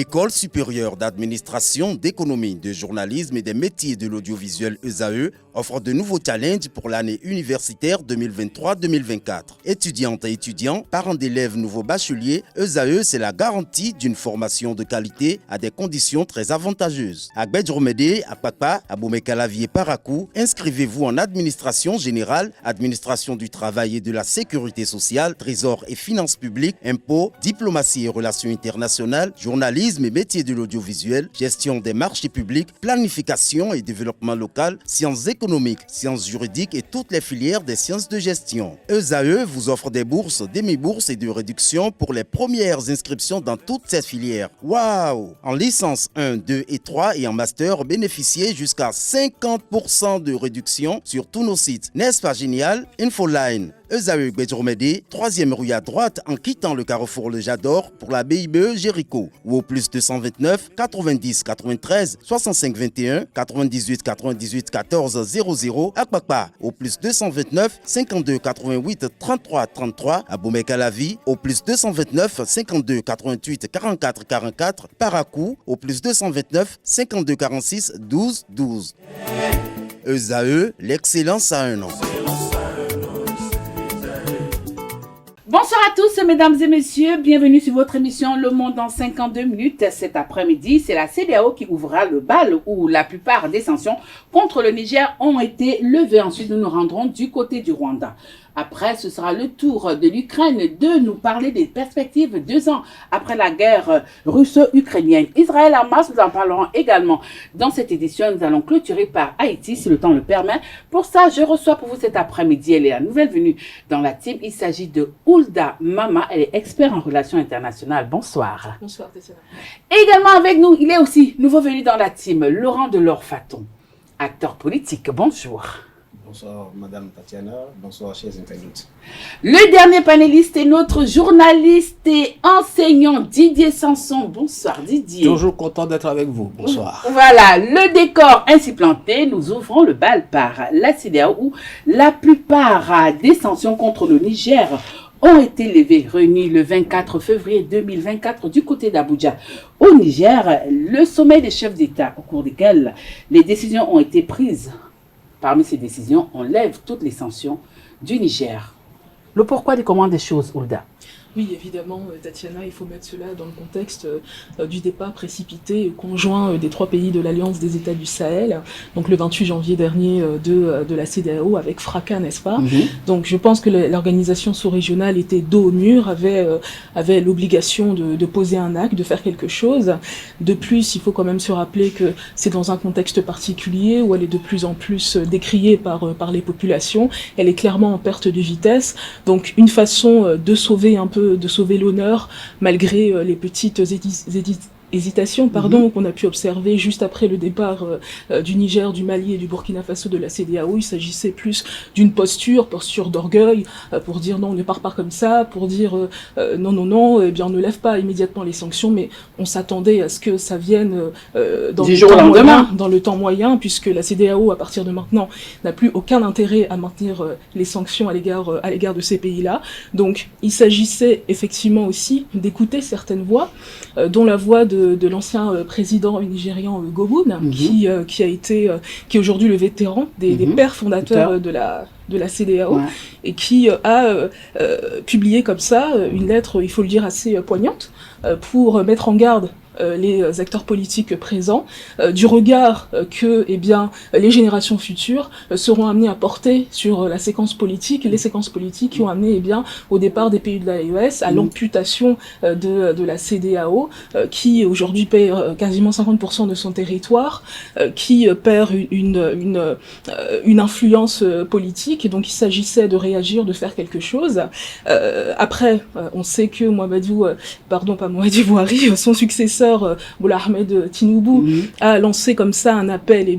L'École supérieure d'administration, d'économie, de journalisme et des métiers de l'audiovisuel ESAE offre de nouveaux challenges pour l'année universitaire 2023-2024. Étudiantes et étudiants, parents d'élèves nouveaux bacheliers, ESAE, c'est la garantie d'une formation de qualité à des conditions très avantageuses. À Gbedjromede, à Papa, à Boumekalavi et Parakou, inscrivez-vous en administration générale, administration du travail et de la sécurité sociale, trésor et finances publiques, impôts, diplomatie et relations internationales, journalisme et métiers de l'audiovisuel, gestion des marchés publics, planification et développement local, sciences économiques, sciences juridiques et toutes les filières des sciences de gestion. ESAE vous offre des bourses, demi-bourses et de réductions pour les premières inscriptions dans toutes ces filières. Waouh! En licence 1, 2 et 3 et en master, bénéficiez jusqu'à 50% de réduction sur tous nos sites. N'est-ce pas génial? Infoline. ESAE Gbedjromede, 3e rue à droite en quittant le carrefour Le Jador pour la BIBE Jéricho ou au plus 229 90 93 65 21 98 98 14 00 à Kpakpa au plus 229 52 88 33 33 à Boumekalavi au plus 229 52 88 44 44 Parakou au plus 229 52 46 12 12. ESAE, l'excellence à un nom. Bonsoir à tous, mesdames et messieurs. Bienvenue sur votre émission Le Monde en 52 minutes. Cet après-midi, c'est la CEDEAO qui ouvrira le bal où la plupart des sanctions contre le Niger ont été levées. Ensuite, nous nous rendrons du côté du Rwanda. Après, ce sera le tour de l'Ukraine de nous parler des perspectives 2 ans après la guerre russo-ukrainienne. Israël-Hamas, nous en parlerons également dans cette édition. Nous allons clôturer par Haïti, si le temps le permet. Pour ça, je reçois pour vous cet après-midi, elle est la nouvelle venue dans la team. Il s'agit de Hulda Mama. Elle est experte en relations internationales. Bonsoir. Bonsoir, Tessena. Et également avec nous, il est aussi nouveau venu dans la team, Laurent Delors-Faton, acteur politique. Bonjour. Bonsoir Madame Tatiana, bonsoir chers internautes. Le dernier panéliste est notre journaliste et enseignant Didier Sanson. Bonsoir Didier. Toujours content d'être avec vous. Bonsoir. Voilà, le décor ainsi planté, nous ouvrons le bal par la CEDEAO où la plupart des sanctions contre le Niger ont été levées, réunies le 24 février 2024 du côté d'Abuja. Au Niger, le sommet des chefs d'État au cours desquels les décisions ont été prises. Parmi ces décisions, on lève toutes les sanctions du Niger. Le pourquoi des comment des choses, Hulda? Oui, évidemment, Tatiana, il faut mettre cela dans le contexte du départ précipité et conjoint des 3 pays de l'Alliance des États du Sahel, donc le 28 janvier dernier de la CEDEAO avec fracas, n'est-ce pas? Donc je pense que l'organisation sous-régionale était dos au mur, avait l'obligation de poser un acte, de faire quelque chose. De plus, il faut quand même se rappeler que c'est dans un contexte particulier où elle est de plus en plus décriée par les populations. Elle est clairement en perte de vitesse. Donc une façon de sauver l'honneur malgré les petites hésitations qu'on a pu observer juste après le départ du Niger, du Mali et du Burkina Faso de la CEDEAO. Il s'agissait plus d'une posture d'orgueil, pour dire non, on ne part pas comme ça, pour dire non, eh bien on ne lève pas immédiatement les sanctions, mais on s'attendait à ce que ça vienne dans le temps moyen, puisque la CEDEAO, à partir de maintenant, n'a plus aucun intérêt à maintenir les sanctions à l'égard de ces pays-là. Donc il s'agissait effectivement aussi d'écouter certaines voix, dont la voix de l'ancien président nigérian Gobun, qui est aujourd'hui le vétéran des pères fondateurs de la CEDEAO, et qui a publié comme ça une lettre, il faut le dire, assez poignante, pour mettre en garde les acteurs politiques présents du regard que les générations futures seront amenées à porter sur la séquence politique, les séquences politiques qui ont amené au départ des pays de l'AES à l'amputation de la CEDEAO, qui aujourd'hui perd quasiment 50% de son territoire, qui perd une influence politique, et donc il s'agissait de réagir, de faire quelque chose. Après, on sait que Mohamed Bouhari, son successeur Bola Ahmed Tinubu, a lancé comme ça un appel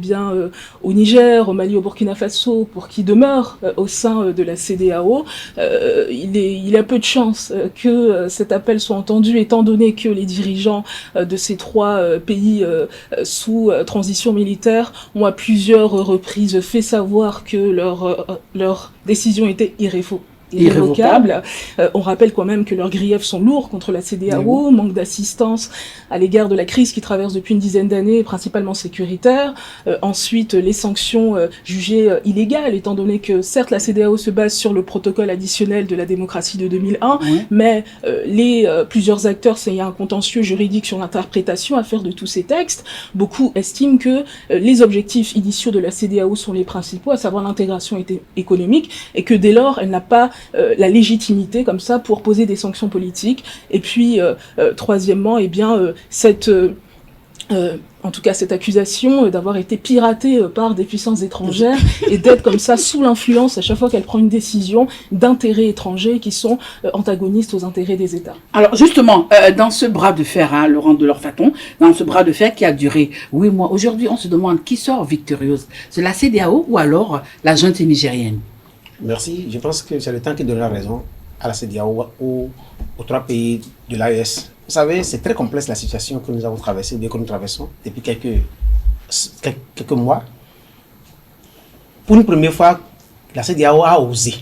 au Niger, au Mali, au Burkina Faso pour qu'ils demeurent au sein de la CEDEAO. Il a peu de chance que cet appel soit entendu, étant donné que les dirigeants de ces 3 pays sous transition militaire ont à plusieurs reprises fait savoir que leur décision était irrévocable. On rappelle quand même que leurs griefs sont lourds contre la CEDEAO, manque d'assistance à l'égard de la crise qui traverse depuis une dizaine d'années, principalement sécuritaire. Ensuite, les sanctions jugées illégales, étant donné que certes la CEDEAO se base sur le protocole additionnel de la démocratie de 2001, mais plusieurs acteurs, il y a un contentieux juridique sur l'interprétation à faire de tous ces textes. Beaucoup estiment que les objectifs initiaux de la CEDEAO sont les principaux, à savoir l'intégration économique, et que dès lors, elle n'a pas la légitimité comme ça pour poser des sanctions politiques. Et puis, troisièmement, eh bien, en tout cas, cette accusation d'avoir été piratée par des puissances étrangères et d'être comme ça sous l'influence à chaque fois qu'elle prend une décision d'intérêts étrangers qui sont antagonistes aux intérêts des États. Alors justement, dans ce bras de fer, hein, Laurent Delors-Faton, dans ce bras de fer qui a duré 8 mois, aujourd'hui on se demande qui sort victorieuse. C'est la CEDEAO ou alors la junte nigérienne? Merci. Je pense que c'est le temps qui donnera raison à la CEDEAO, aux 3 pays de l'AES. Vous savez, c'est très complexe la situation que nous avons traversée, que nous traversons depuis quelques mois. Pour une première fois, la CEDEAO a osé.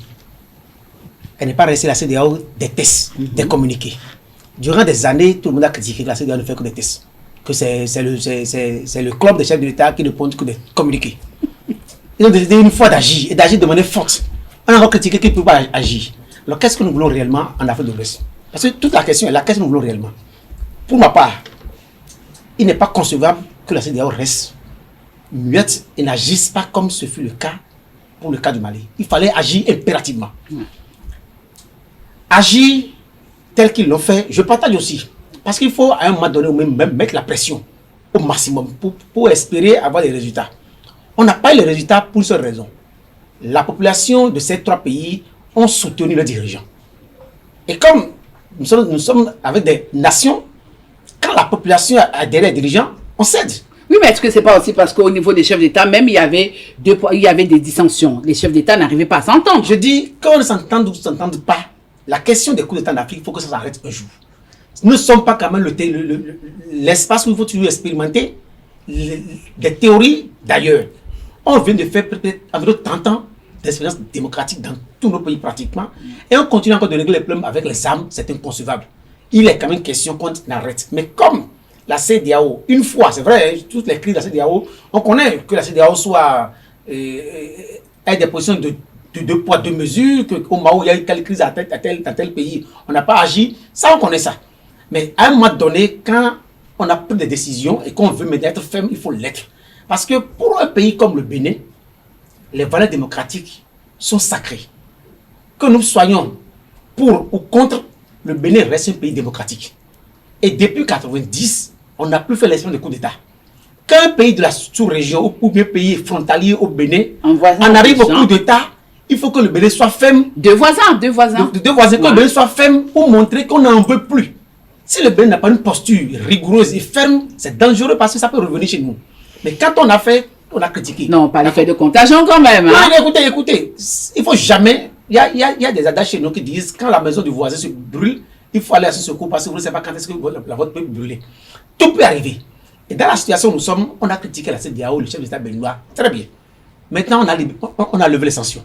Elle n'est pas restée la CEDEAO des tests, des communiqués. Durant des années, tout le monde a critiqué que la CEDEAO ne fait que des tests. Que c'est le club des chefs de l'État qui ne pond que des communiqués. Ils ont décidé une fois d'agir, et d'agir de manière forte. On a encore critiqué qu'ils ne peuvent pas agir. Alors qu'est-ce que nous voulons réellement en Afrique de l'Ouest? Parce que toute la question est là, qu'est-ce que nous voulons réellement? Pour ma part, il n'est pas concevable que la CEDEAO reste muette et n'agisse pas comme ce fut le cas pour le cas du Mali. Il fallait agir impérativement. Agir tel qu'ils l'ont fait, je partage aussi. Parce qu'il faut à un moment donné même mettre la pression au maximum pour espérer avoir des résultats. On n'a pas eu les résultats pour une seule raison. La population de ces 3 pays ont soutenu leurs dirigeants. Et comme nous sommes avec des nations, quand la population a adhéré aux dirigeants, on cède. Oui, mais est-ce que c'est pas aussi parce qu'au niveau des chefs d'État, même il y avait des dissensions. Les chefs d'État n'arrivaient pas à s'entendre. Je dis, quand on ne s'entend ou ne s'entend pas, la question des coups d'État en Afrique, il faut que ça s'arrête un jour. Nous ne sommes pas quand même l'espace où il faut toujours expérimenter des théories d'ailleurs. On vient de faire peut-être environ 30 ans d'expérience démocratique dans tous nos pays pratiquement, et on continue encore de régler les problèmes avec les armes, c'est inconcevable. Il est quand même question qu'on arrête. Mais comme la CEDEAO, une fois, c'est vrai, toutes les crises de la CEDEAO, on connaît que la CEDEAO soit ait des positions de 2 poids 2 mesures, qu'au moment où il y a eu telle crise dans tel pays, on n'a pas agi, ça on connaît ça. Mais à un moment donné, quand on a pris des décisions et qu'on veut maintenant être ferme, il faut l'être. Parce que pour un pays comme le Bénin, les valeurs démocratiques sont sacrées. Que nous soyons pour ou contre, le Bénin reste un pays démocratique. Et depuis 1990, on n'a plus fait l'expérience de coup d'État. Qu'un pays de la sous-région ou bien pays frontalier au Bénin en arrive au coup d'État, il faut que le Bénin soit ferme. Deux voisins. Que le Bénin soit ferme pour montrer qu'on n'en veut plus. Si le Bénin n'a pas une posture rigoureuse et ferme, c'est dangereux parce que ça peut revenir chez nous. Mais quand on a fait, on a critiqué. Non, pas l'effet de contagion quand même. Hein? Non, écoutez. Il faut jamais... Il y a des adages chez nous qui disent quand la maison du voisin se brûle, il faut aller à ce secours parce que vous ne savez pas quand est-ce que la vôtre peut brûler. Tout peut arriver. Et dans la situation où nous sommes, on a critiqué la CEDEAO, le chef d'État béninois. Très bien. Maintenant, on a levé les sanctions.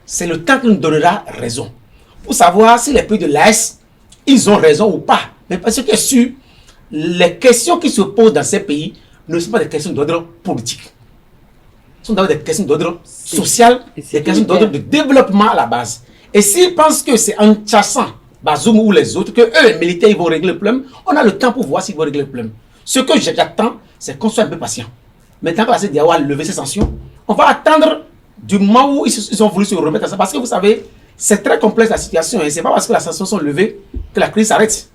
C'est le temps qui nous donnera raison. Pour savoir si les pays de l'AES, ils ont raison ou pas. Mais parce que sûr, les questions qui se posent dans ces pays ne sont pas des questions d'ordre politique. Ce sont d'abord des questions d'ordre social, des questions d'ordre de développement à la base. Et s'ils pensent que c'est en chassant Bazoum ou les autres, que eux, les militaires, ils vont régler le problème, on a le temps pour voir s'ils vont régler le problème. Ce que j'attends, c'est qu'on soit un peu patient. Maintenant que la CEDEAO a levé ses sanctions, on va attendre du moment où ils ont voulu se remettre à ça. Parce que vous savez, c'est très complexe la situation. Et ce n'est pas parce que les sanctions sont levées que la crise s'arrête.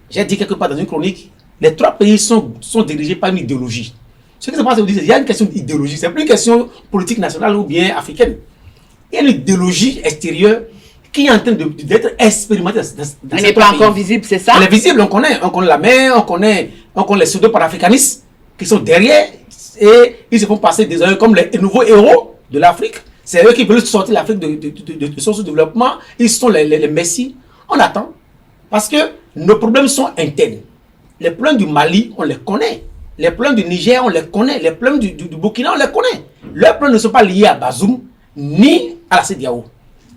J'ai dit quelque part dans une chronique, les 3 pays sont dirigés par une idéologie. Ce qui se passe, il y a une question d'idéologie. Ce n'est plus une question politique nationale ou bien africaine. Il y a une idéologie extérieure qui est en train d'être expérimentée dans elle n'est pas encore visible, c'est ça? Elle est visible, on connaît la mer, on connaît les pseudo-panafricanistes qui sont derrière et ils se font passer désormais comme les nouveaux héros de l'Afrique. C'est eux qui veulent sortir l'Afrique de son sous-développement. Ils sont les messies. On attend. Parce que nos problèmes sont internes. Les problèmes du Mali, on les connaît. Les problèmes du Niger, on les connaît. Les problèmes du Burkina, on les connaît. Leurs problèmes ne sont pas liés à Bazoum ni à la CEDEAO.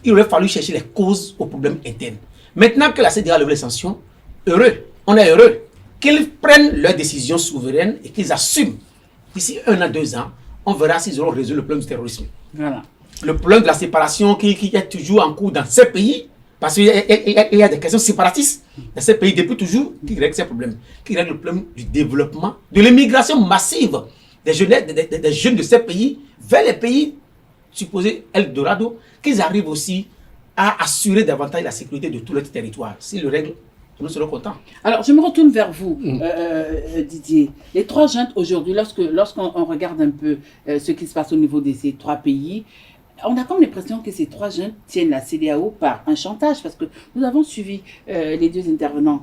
il aurait fallu chercher les causes aux problèmes internes. Maintenant que la CEDEAO a levé les sanctions, heureux, on est heureux qu'ils prennent leurs décisions souveraines et qu'ils assument. D'ici 1 an, 2 ans, on verra s'ils auront résolu le problème du terrorisme. Voilà. Le problème de la séparation qui est toujours en cours dans ces pays, parce qu'il y a des questions séparatistes dans ces pays depuis toujours, qui règlent ces problèmes, qui règlent le problème du développement, de l'immigration massive des jeunes de ces pays vers les pays supposés Eldorado, qu'ils arrivent aussi à assurer davantage la sécurité de tout leur territoire. S'ils le règlent, nous serons contents. Alors, je me retourne vers vous, Didier. Les 3 juntes aujourd'hui, lorsqu'on regarde un peu ce qui se passe au niveau de ces 3 pays, on a comme l'impression que ces 3 juntes tiennent la CEDEAO par un chantage, parce que nous avons suivi les 2 intervenants.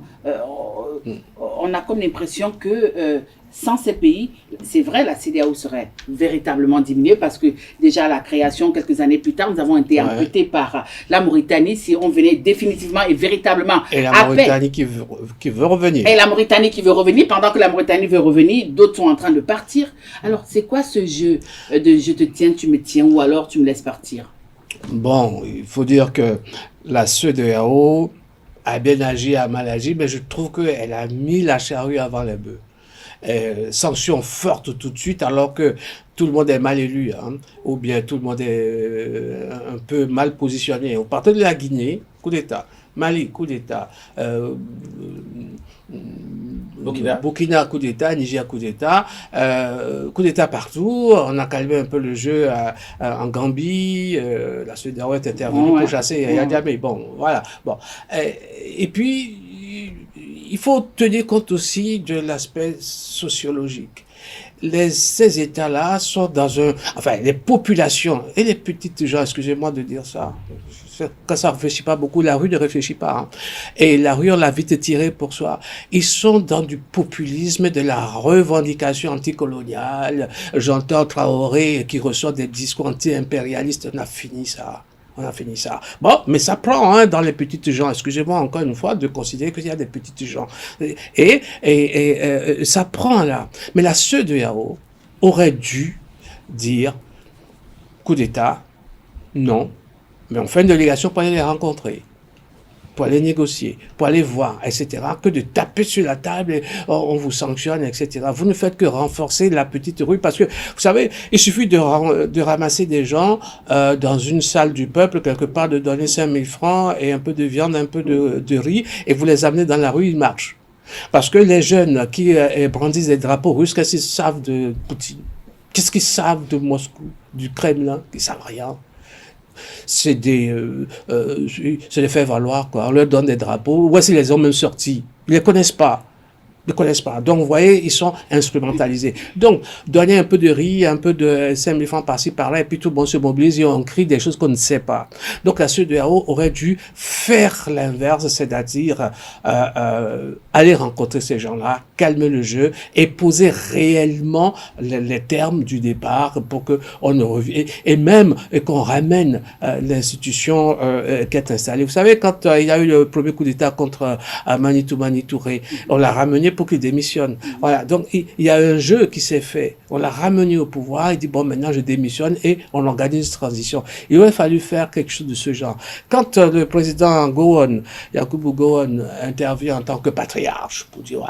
On a comme l'impression que sans ces pays, c'est vrai, la CEDEAO serait véritablement diminuée, parce que déjà à la création, quelques années plus tard, nous avons été amputés par la Mauritanie, si on venait définitivement et véritablement et la Mauritanie qui veut revenir. Et la Mauritanie qui veut revenir, pendant que la Mauritanie veut revenir, d'autres sont en train de partir. Alors, c'est quoi ce jeu de je te tiens, tu me tiens, ou alors tu me laisses partir? Bon, il faut dire que la CEDEAO a bien agi, a mal agi, mais je trouve qu'elle a mis la charrue avant les bœufs. Sanctions fortes tout de suite, alors que tout le monde est mal élu, hein, ou bien tout le monde est un peu mal positionné. On partait de la Guinée, coup d'État. Mali, coup d'État. Burkina, coup d'État. Niger, coup d'État. Coup d'État partout. On a calmé un peu le jeu en Gambie. La CEDEAO est intervenue pour chasser Yaya Jammeh. Bon, voilà. Bon. Et puis, il faut tenir compte aussi de l'aspect sociologique. Ces États-là sont dans un... Enfin, les populations et les petites gens, excusez-moi de dire ça, quand ça ne réfléchit pas beaucoup, la rue ne réfléchit pas. Hein. Et la rue, on l'a vite tirée pour soi. Ils sont dans du populisme, de la revendication anticoloniale. J'entends Traoré qui reçoit des discours anti-impérialistes. On a fini ça. On a fini ça. Bon, mais ça prend hein, dans les petites gens. Excusez-moi encore une fois de considérer qu'il y a des petites gens. Et ça prend là. Mais la CEDEAO aurait dû dire coup d'État, non, mais on fait une délégation pour aller les rencontrer, pour aller négocier, pour aller voir, etc., que de taper sur la table et on vous sanctionne, etc. Vous ne faites que renforcer la petite rue parce que, vous savez, il suffit de ramasser des gens dans une salle du peuple, quelque part, de donner 5 000 francs et un peu de viande, un peu de riz, et vous les amenez dans la rue, ils marchent. Parce que les jeunes qui brandissent des drapeaux russes, qu'est-ce qu'ils savent de Poutine? Qu'est-ce qu'ils savent de Moscou, du Kremlin? Ils savent rien. C'est des faire valoir, quoi. On leur donne des drapeaux. Voici, les ont même sortis. Ils ne les connaissent pas. Ils ne connaissent pas. Donc, vous voyez, ils sont instrumentalisés. Donc, donner un peu de riz, un peu de 5 000 francs par-ci, par-là, et puis tout le monde se mobilise et on crie des choses qu'on ne sait pas. Donc, la CEDEAO aurait dû faire l'inverse, c'est-à-dire aller rencontrer ces gens-là, calmer le jeu et poser réellement les termes du départ pour qu'on ne revienne, et même qu'on ramène l'institution qui est installée. Vous savez, quand il y a eu le premier coup d'État contre Mani Touré, on l'a ramené pour qu'il démissionne. Voilà. Donc, il y a un jeu qui s'est fait. On l'a ramené au pouvoir. Il dit, bon, maintenant, je démissionne et on organise une transition. Il aurait fallu faire quelque chose de ce genre. Quand le président Gowon, Yakubu Gowon, intervient en tant que patriarche, pour dire,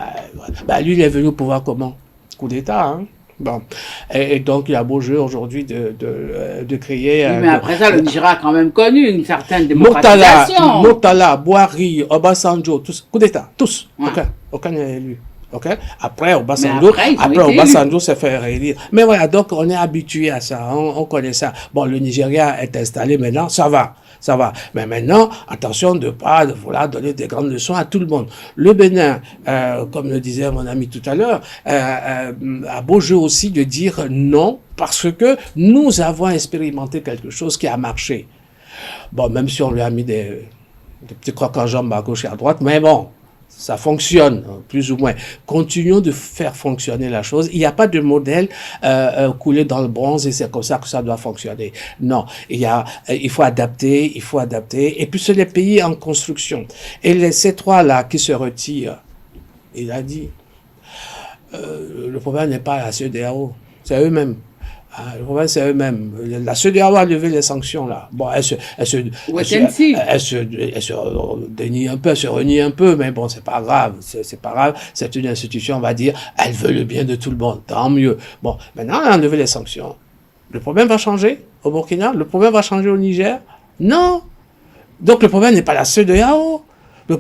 bah, lui, il est venu au pouvoir comment? Coup d'État, hein? Bon. Et donc, il y a beau jeu aujourd'hui de créer... Oui, mais après ça, le Nigeria a quand même connu une certaine démocratisation. Murtala, Boari, Obasanjo, tous, coup d'État, tous. Ouais. Aucun n'est élu. Okay? Après, Obasanjo s'est fait réélire. Mais voilà, donc on est habitué à ça, on connaît ça. Bon, le Nigeria est installé maintenant, ça va. Mais maintenant, attention de ne pas vouloir donner des grandes leçons à tout le monde. Le Bénin, comme le disait mon ami tout à l'heure, a beau jeu aussi de dire non, parce que nous avons expérimenté quelque chose qui a marché. Bon, même si on lui a mis des petits crocs en jambes à gauche et à droite, mais bon, ça fonctionne, plus ou moins. Continuons de faire fonctionner la chose. Il n'y a pas de modèle coulé dans le bronze et c'est comme ça que ça doit fonctionner. Non, il faut adapter. Et puis, c'est les pays en construction. Et ces trois-là qui se retirent, il a dit, le problème n'est pas la CEDEAO, c'est eux-mêmes. Le problème, c'est eux-mêmes. La CEDEAO a levé les sanctions, là. Bon, elle se dénie un peu, elle se renie un peu, mais bon, c'est pas grave. C'est pas grave. C'est une institution, on va dire, elle veut le bien de tout le monde. Tant mieux. Bon, maintenant, elle a levé les sanctions. Le problème va changer au Burkina? Le problème va changer au Niger? Non. Donc, le problème n'est pas la CEDEAO.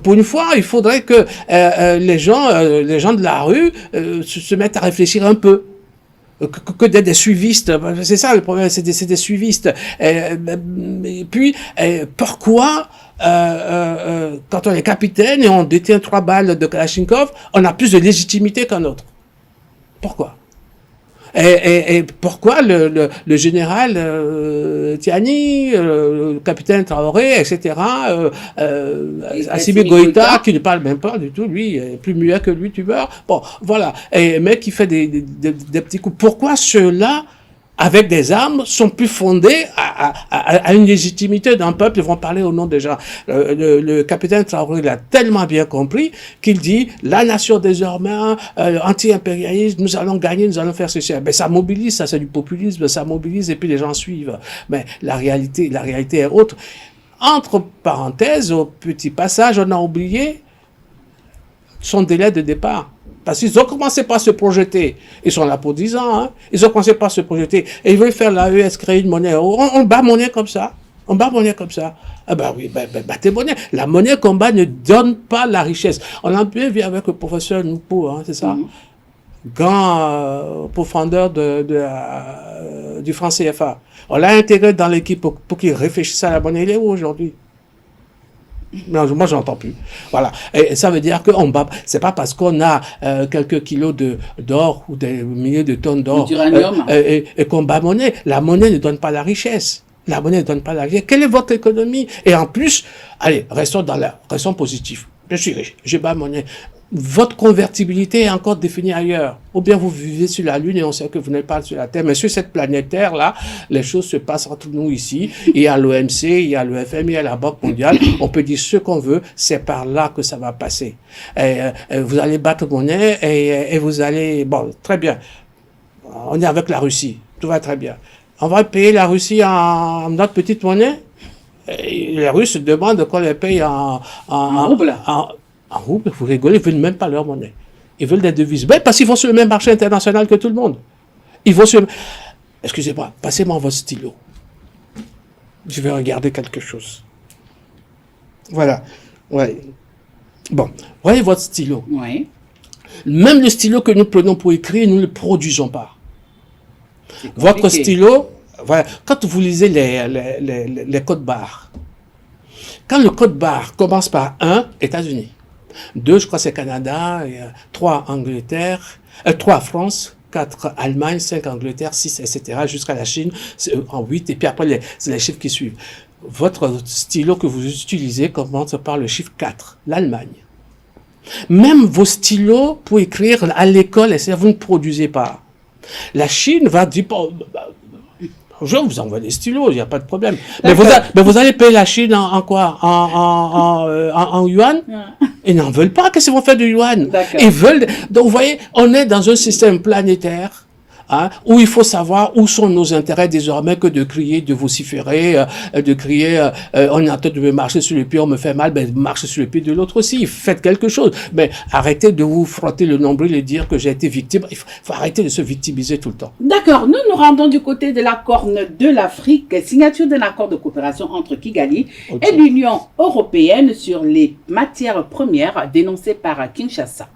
Pour une fois, il faudrait que les gens de la rue se mettent à réfléchir un peu. Que d'être des suivistes, c'est ça le problème, c'est des suivistes. Et puis, pourquoi, quand on est capitaine et on détient 3 balles de Kalachnikov, on a plus de légitimité qu'un autre? Pourquoi? Et pourquoi le général Tiani, le capitaine Traoré, etc., Assimi Goïta, qui ne parle même pas du tout, lui, est plus muet que lui, tu meurs. Bon, voilà. Et mec qui fait des petits coups. Pourquoi ceux-là, avec des armes, sont plus fondés à une légitimité d'un peuple? Ils vont parler au nom des gens. Le capitaine Traoré l'a tellement bien compris qu'il dit la nation désormais anti-impérialiste, nous allons gagner, nous allons faire ceci. Ben ça mobilise, ça c'est du populisme, ça mobilise et puis les gens suivent. Mais la réalité est autre. Entre parenthèses, au petit passage, on a oublié son délai de départ. Parce qu'ils ont commencé par se projeter. Ils sont là pour 10 ans. Hein. Ils ont commencé par se projeter. Et ils veulent faire l'AES, créer une monnaie. On bat monnaie comme ça. On bat monnaie comme ça. Ah ben oui, battez monnaie. La monnaie qu'on bat ne donne pas la richesse. On a bien vu avec le professeur Noupo, hein, c'est ça? Grand profondeur du franc CFA. On l'a intégré dans l'équipe pour qu'il réfléchisse à la monnaie. Il est où aujourd'hui? Non, moi, je n'entends plus. Voilà. Et ça veut dire qu'on bat. C'est pas parce qu'on a quelques kilos d'or ou des milliers de tonnes d'or et qu'on bat monnaie. La monnaie ne donne pas la richesse. La monnaie ne donne pas la richesse. Quelle est votre économie? Et en plus, allez, restons positifs. Je suis riche. Je bats monnaie. Votre convertibilité est encore définie ailleurs. Ou bien vous vivez sur la Lune et on sait que vous n'êtes pas sur la Terre. Mais sur cette planète Terre-là, les choses se passent entre nous ici. Il y a l'OMC, il y a le FMI, il y a la Banque mondiale. On peut dire ce qu'on veut, c'est par là que ça va passer. Et vous allez battre monnaie et vous allez... Bon, très bien. On est avec la Russie. Tout va très bien. On va payer la Russie en notre petite monnaie. Et les Russes demandent qu'on les paye en rouble. En rouble, vous rigolez, ils ne veulent même pas leur monnaie. Ils veulent des devises. Ben, parce qu'ils vont sur le même marché international que tout le monde. Ils vont sur... Excusez-moi, passez-moi votre stylo. Je vais regarder quelque chose. Voilà. Ouais. Bon, voyez votre stylo. Oui. Même le stylo que nous prenons pour écrire, nous ne le produisons pas. Votre stylo, voilà, quand vous lisez les codes barres, quand le code barre commence par 1, États-Unis. 2, je crois, c'est Canada. 3, Angleterre. 3, France. 4, Allemagne. 5, Angleterre. 6, etc. Jusqu'à la Chine. En 8. Et puis après, c'est les chiffres qui suivent. Votre stylo que vous utilisez commence par le chiffre 4. L'Allemagne. Même vos stylos pour écrire à l'école, vous ne produisez pas. La Chine va dire... Je vous envoie des stylos, il n'y a pas de problème. Mais vous allez payer la Chine en quoi? En yuan? Ils n'en veulent pas. Qu'est-ce qu'ils vont faire du yuan? Ils veulent. Donc, vous voyez, on est dans un système planétaire. Hein, où il faut savoir où sont nos intérêts désormais que de crier, de vociférer, de crier on est en train de me marcher sur le pied, on me fait mal, ben marchez sur le pied de l'autre aussi, faites quelque chose. Mais arrêtez de vous frotter le nombril et dire que j'ai été victime. Il faut arrêter de se victimiser tout le temps. D'accord, nous nous rendons du côté de la Corne de l'Afrique, signature d'un accord de coopération entre Kigali et l'Union européenne sur les matières premières dénoncées par Kinshasa.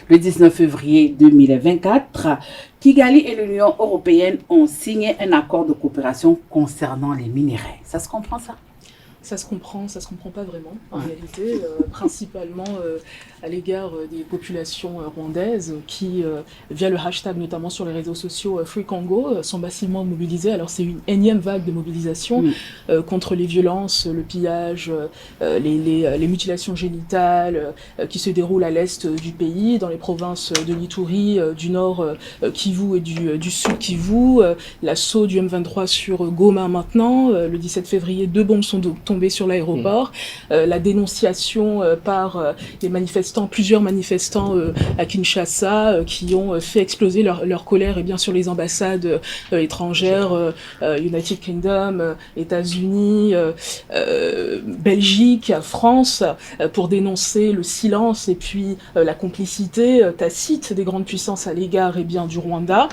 Le 19 février 2024, Kigali et l'Union européenne ont signé un accord de coopération concernant les minerais. Ça se comprend, ça? Ça se comprend pas vraiment, en réalité, principalement à l'égard des populations rwandaises qui, via le hashtag notamment sur les réseaux sociaux Free Congo, sont massivement mobilisées. Alors c'est une énième vague de mobilisation contre les violences, le pillage, les mutilations génitales qui se déroulent à l'est du pays, dans les provinces de l'Ituri, du nord Kivu et du sud Kivu, l'assaut du M23 sur Goma maintenant. Le 17 février, 2 bombes sont tombées tombé sur l'aéroport, la dénonciation par les manifestants, plusieurs manifestants à Kinshasa qui ont fait exploser leur colère sur les ambassades étrangères, United Kingdom, États-Unis, Belgique, France, pour dénoncer le silence et puis la complicité tacite des grandes puissances à l'égard du Rwanda.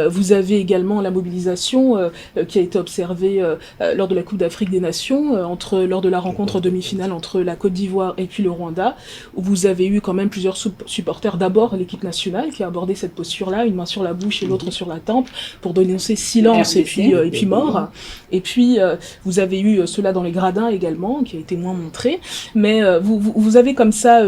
Vous avez également la mobilisation qui a été observée lors de la Coupe d'Afrique des Nations, lors de la rencontre demi-finale entre la Côte d'Ivoire et puis le Rwanda, où vous avez eu quand même plusieurs supporters, d'abord l'équipe nationale qui a abordé cette posture-là, une main sur la bouche et l'autre sur la tempe, pour dénoncer silence et puis mort. Et puis vous avez eu cela dans les gradins également, qui a été moins montré, mais vous avez comme ça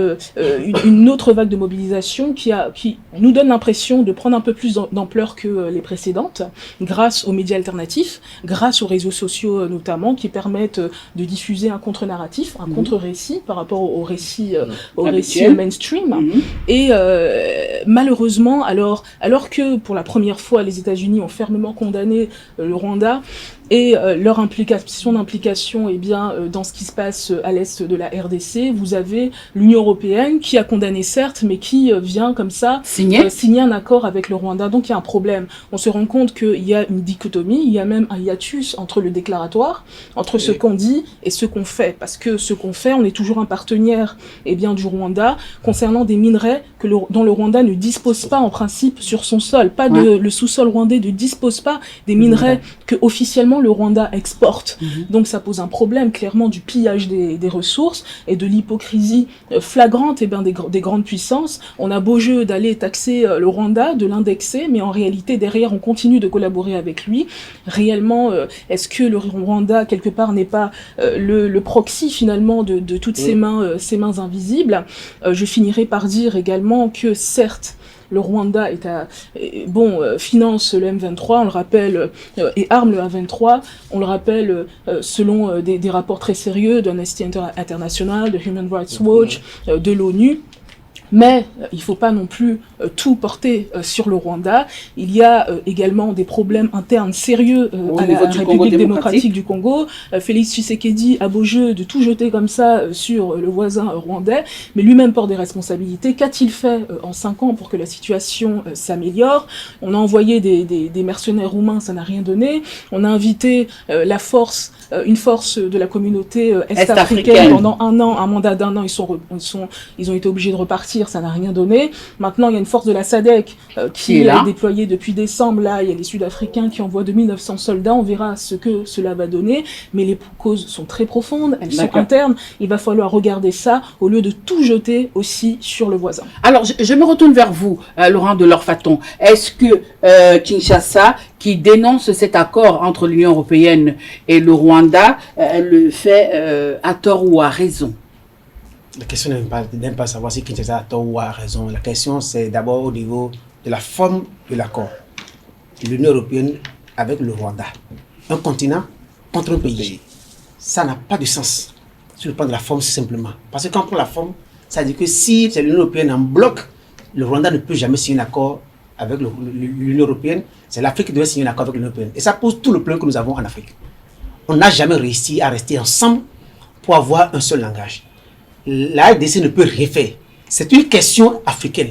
une autre vague de mobilisation qui nous donne l'impression de prendre un peu plus d'ampleur que les précédentes, grâce aux médias alternatifs, grâce aux réseaux sociaux notamment, qui permettent de diffuser un contre-narratif, un contre-récit par rapport au récit mainstream. Et malheureusement, alors que pour la première fois les États-Unis ont fermement condamné le Rwanda, et son implication dans ce qui se passe à l'est de la RDC, vous avez l'Union européenne qui a condamné certes, mais qui vient comme ça signer un accord avec le Rwanda. Donc il y a un problème. On se rend compte qu'il y a une dichotomie, il y a même un hiatus entre le déclaratoire, entre ce qu'on dit et ce qu'on fait. Parce que ce qu'on fait, on est toujours un partenaire du Rwanda concernant des minerais dont le Rwanda ne dispose pas en principe sur son sol. Le sous-sol rwandais ne dispose pas des minerais que officiellement le Rwanda exporte. Donc ça pose un problème clairement du pillage des ressources et de l'hypocrisie flagrante des grandes puissances. On a beau jeu d'aller taxer le Rwanda, de l'indexer, mais en réalité derrière on continue de collaborer avec lui. Réellement, est-ce que le Rwanda quelque part n'est pas le proxy finalement de toutes ces mains invisibles? Je finirai par dire également que certes, le Rwanda finance le M23, on le rappelle, et arme le M23, on le rappelle selon des rapports très sérieux d'Amnesty International, de Human Rights Watch, de l'ONU. Mais il ne faut pas non plus tout porter sur le Rwanda. Il y a également des problèmes internes sérieux à la République démocratique du Congo. Félix Tshisekedi a beau jeu de tout jeter comme ça sur le voisin rwandais, mais lui-même porte des responsabilités. Qu'a-t-il fait en 5 ans pour que la situation s'améliore? On a envoyé des mercenaires roumains, ça n'a rien donné. On a invité une force de la communauté est-africaine pendant un mandat d'1 an. Ils ont été obligés de repartir. Ça n'a rien donné. Maintenant, il y a une force de la SADC qui est déployée depuis décembre. Là, il y a les Sud-Africains qui envoient 2900 soldats. On verra ce que cela va donner. Mais les causes sont très profondes. Elles sont internes. Il va falloir regarder ça au lieu de tout jeter aussi sur le voisin. Alors, je me retourne vers vous, Laurent Delors-Faton. Est-ce que Kinshasa, qui dénonce cet accord entre l'Union européenne et le Rwanda, le fait à tort ou à raison? La question n'est pas savoir si Kinshasa a tort ou a raison. La question, c'est d'abord au niveau de la forme de l'accord de l'Union européenne avec le Rwanda. Un continent contre un pays. Ça n'a pas de sens sur le plan de la forme, simplement. Parce que quand on prend la forme, ça veut dire que si c'est l'Union européenne en bloc, le Rwanda ne peut jamais signer un accord avec l'Union européenne. C'est l'Afrique qui doit signer un accord avec l'Union européenne. Et ça pose tout le problème que nous avons en Afrique. On n'a jamais réussi à rester ensemble pour avoir un seul langage. La RDC ne peut rien faire. C'est une question africaine.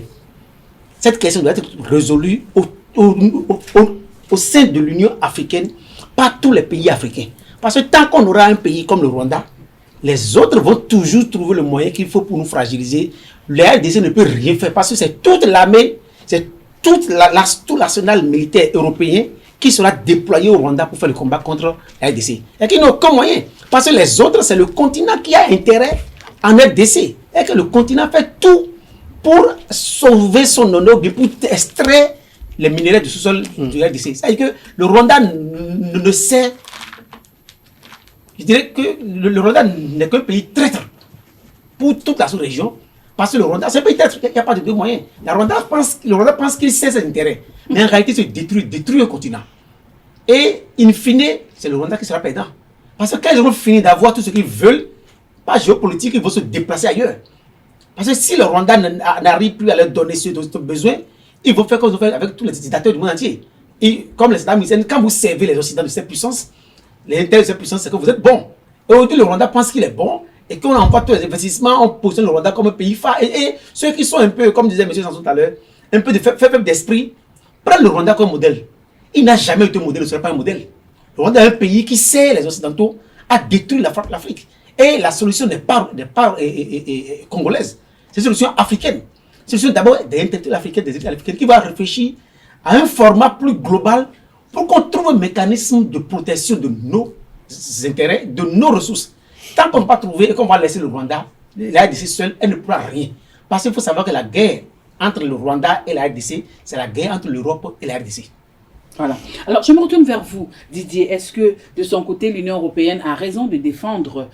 Cette question doit être résolue au sein de l'Union africaine par tous les pays africains. Parce que tant qu'on aura un pays comme le Rwanda, les autres vont toujours trouver le moyen qu'il faut pour nous fragiliser. La RDC ne peut rien faire parce que c'est toute l'armée, c'est tout l'arsenal militaire européen qui sera déployé au Rwanda pour faire le combat contre la RDC. Et qui n'ont aucun moyen. Parce que les autres, c'est le continent qui a intérêt en RDC. Et que le continent fait tout pour sauver son honneur, pour extraire les minéraux du sous-sol du RDC. C'est-à-dire que le Rwanda ne sait. Je dirais que le Rwanda n'est qu'un pays traître pour toute la sous-région. Parce que le Rwanda, c'est un pays traître, il n'y a pas de deux moyens. Le Rwanda pense qu'il sait ses intérêts. Mais en réalité, c'est détruire un continent. Et in fine, c'est le Rwanda qui sera perdant. Parce que quand ils auront fini d'avoir tout ce qu'ils veulent, pas géopolitique, ils vont se déplacer ailleurs. Parce que si le Rwanda n'arrive plus à leur donner ce dont ils ont besoin, ils vont faire comme ils ont fait avec tous les dictateurs du monde entier. Et comme les États-Unis, quand vous servez les Occidentaux de cette puissance, les intérêts de cette puissance, c'est que vous êtes bon. Aujourd'hui, le Rwanda pense qu'il est bon et qu'on envoie tous les investissements, on positionne le Rwanda comme un pays phare. Et ceux qui sont un peu, comme disait M. Sanson tout à l'heure, un peu de faible d'esprit, prennent le Rwanda comme modèle. Il n'a jamais été modèle, ce ne serait pas un modèle. Le Rwanda est un pays qui sert les Occidentaux à détruire l'Afrique. Et la solution n'est pas congolaise, c'est une solution africaine. C'est une solution d'abord des intellectuels africains, des élites africaines qui vont réfléchir à un format plus global pour qu'on trouve un mécanisme de protection de nos intérêts, de nos ressources. Tant qu'on ne va pas trouver et qu'on va laisser le Rwanda, la RDC seule, elle ne pourra rien. Parce qu'il faut savoir que la guerre entre le Rwanda et la RDC, c'est la guerre entre l'Europe et la RDC. Voilà. Alors, je me retourne vers vous, Didier. Est-ce que, de son côté, l'Union européenne a raison de défendre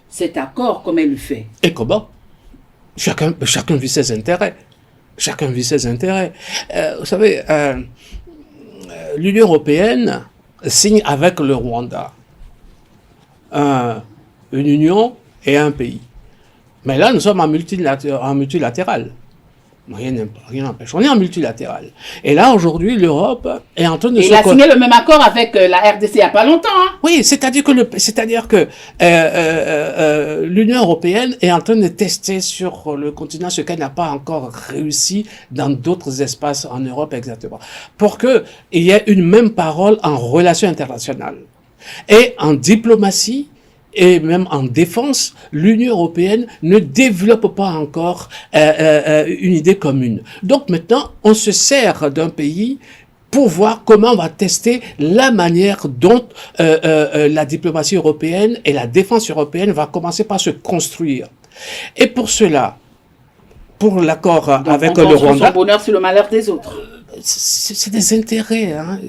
cet accord comme elle le fait? Et comment? Chacun vit ses intérêts. Chacun vit ses intérêts. Vous savez, l'Union européenne signe avec le Rwanda une union et un pays. Mais là, nous sommes en multilatéral. Rien n'empêche. On est en multilatéral. Et là, aujourd'hui, l'Europe est en train de... Il a signé le même accord avec la RDC il n'y a pas longtemps. Hein? Oui, c'est-à-dire que l'Union européenne est en train de tester sur le continent ce qu'elle n'a pas encore réussi dans d'autres espaces en Europe exactement. Pour qu'il y ait une même parole en relations internationales. Et en diplomatie, et même en défense, l'Union européenne ne développe pas encore une idée commune. Donc maintenant, on se sert d'un pays pour voir comment on va tester la manière dont la diplomatie européenne et la défense européenne va commencer par se construire. Et pour cela, pour l'accord avec le Rwanda... son bonheur sur le malheur des autres. C'est des intérêts. Hein.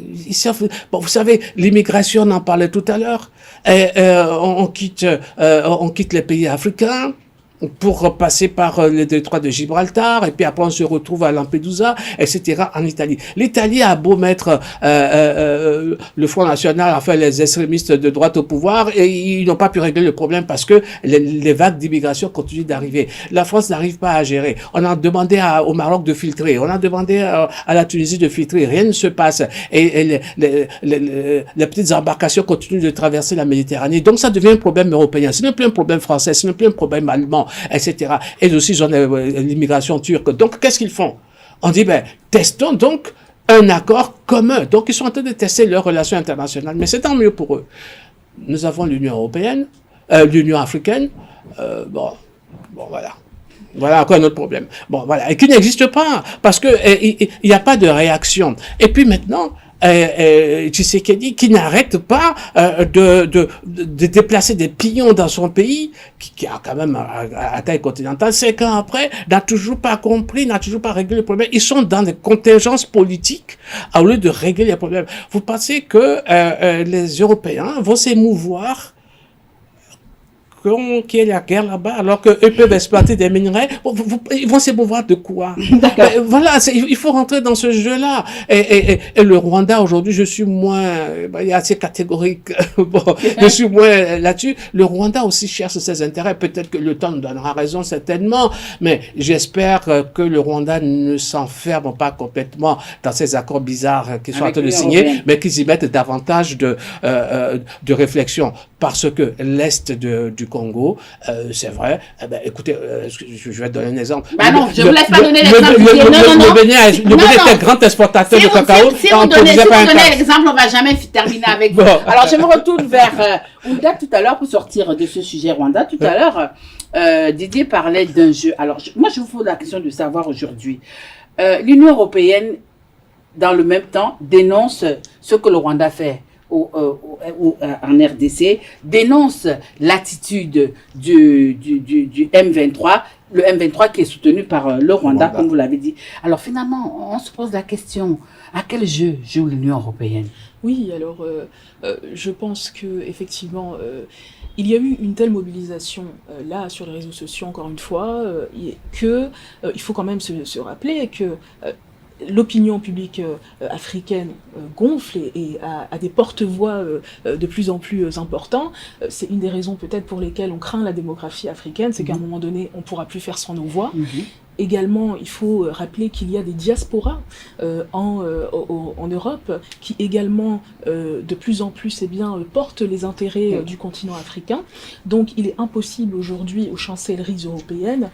Bon, vous savez, l'immigration, on en parlait tout à l'heure. On quitte les pays africains pour passer par le détroit de Gibraltar, et puis après on se retrouve à Lampedusa, etc. en Italie. L'Italie a beau mettre le Front National, enfin les extrémistes de droite au pouvoir, et ils n'ont pas pu régler le problème parce que les vagues d'immigration continuent d'arriver. La France n'arrive pas à gérer. On a demandé au Maroc de filtrer, on a demandé à la Tunisie de filtrer, rien ne se passe. Et les petites embarcations continuent de traverser la Méditerranée. Donc ça devient un problème européen. Ce n'est plus un problème français, ce n'est plus un problème allemand, etc. Et aussi, j'en ai l'immigration turque. Donc, qu'est-ce qu'ils font? On dit, testons donc un accord commun. Donc, ils sont en train de tester leurs relations internationales. Mais c'est tant mieux pour eux. Nous avons l'Union européenne, l'Union africaine. Voilà. Voilà encore un autre problème. Bon, voilà. Et qui n'existe pas. Parce que il n'y a pas de réaction. Et puis maintenant, Tshisekedi qui n'arrête pas de déplacer des pions dans son pays, qui a quand même à taille continentale, 5 ans après, n'a toujours pas compris, n'a toujours pas réglé le problème. Ils sont dans des contingences politiques au lieu de régler les problèmes. Vous pensez que les Européens vont s'émouvoir qu'il y ait la guerre là-bas, alors qu'eux peuvent exploiter des minerais, ils vont s'émouvoir de quoi? Voilà, il faut rentrer dans ce jeu-là. Et le Rwanda, aujourd'hui, je suis moins, il est assez catégorique, je suis moins là-dessus. Le Rwanda aussi cherche ses intérêts. Peut-être que le temps nous donnera raison, certainement, mais j'espère que le Rwanda ne s'enferme pas complètement dans ces accords bizarres qu'ils sont en train de signer, mais qu'ils y mettent davantage de réflexion. Parce que l'Est du Congo, c'est vrai, écoutez, je vais te donner un exemple. Non, je ne vous laisse pas donner l'exemple. Le Bénin est un grand exportateur de cacao. Si vous donnez l'exemple, on ne va jamais terminer avec vous. Alors, je me retourne vers Ounda tout à l'heure pour sortir de ce sujet Rwanda. Tout à l'heure, Didier parlait d'un jeu. Alors, moi, je vous pose la question de savoir aujourd'hui. L'Union européenne, dans le même temps, dénonce ce que le Rwanda fait. En RDC, dénonce l'attitude du M23, le M23 qui est soutenu par le Rwanda, comme vous l'avez dit. Alors finalement, on se pose la question, à quel jeu joue l'Union européenne? Oui, alors je pense que effectivement, il y a eu une telle mobilisation là sur les réseaux sociaux, encore une fois, il faut quand même se rappeler que l'opinion publique africaine gonfle et a des porte-voix de plus en plus importants. C'est une des raisons peut-être pour lesquelles on craint la démographie africaine, c'est qu'à un moment donné, on ne pourra plus faire sans nos voix. Également, il faut rappeler qu'il y a des diasporas en Europe qui également, de plus en plus, portent les intérêts du continent africain. Donc, il est impossible aujourd'hui aux chancelleries européennes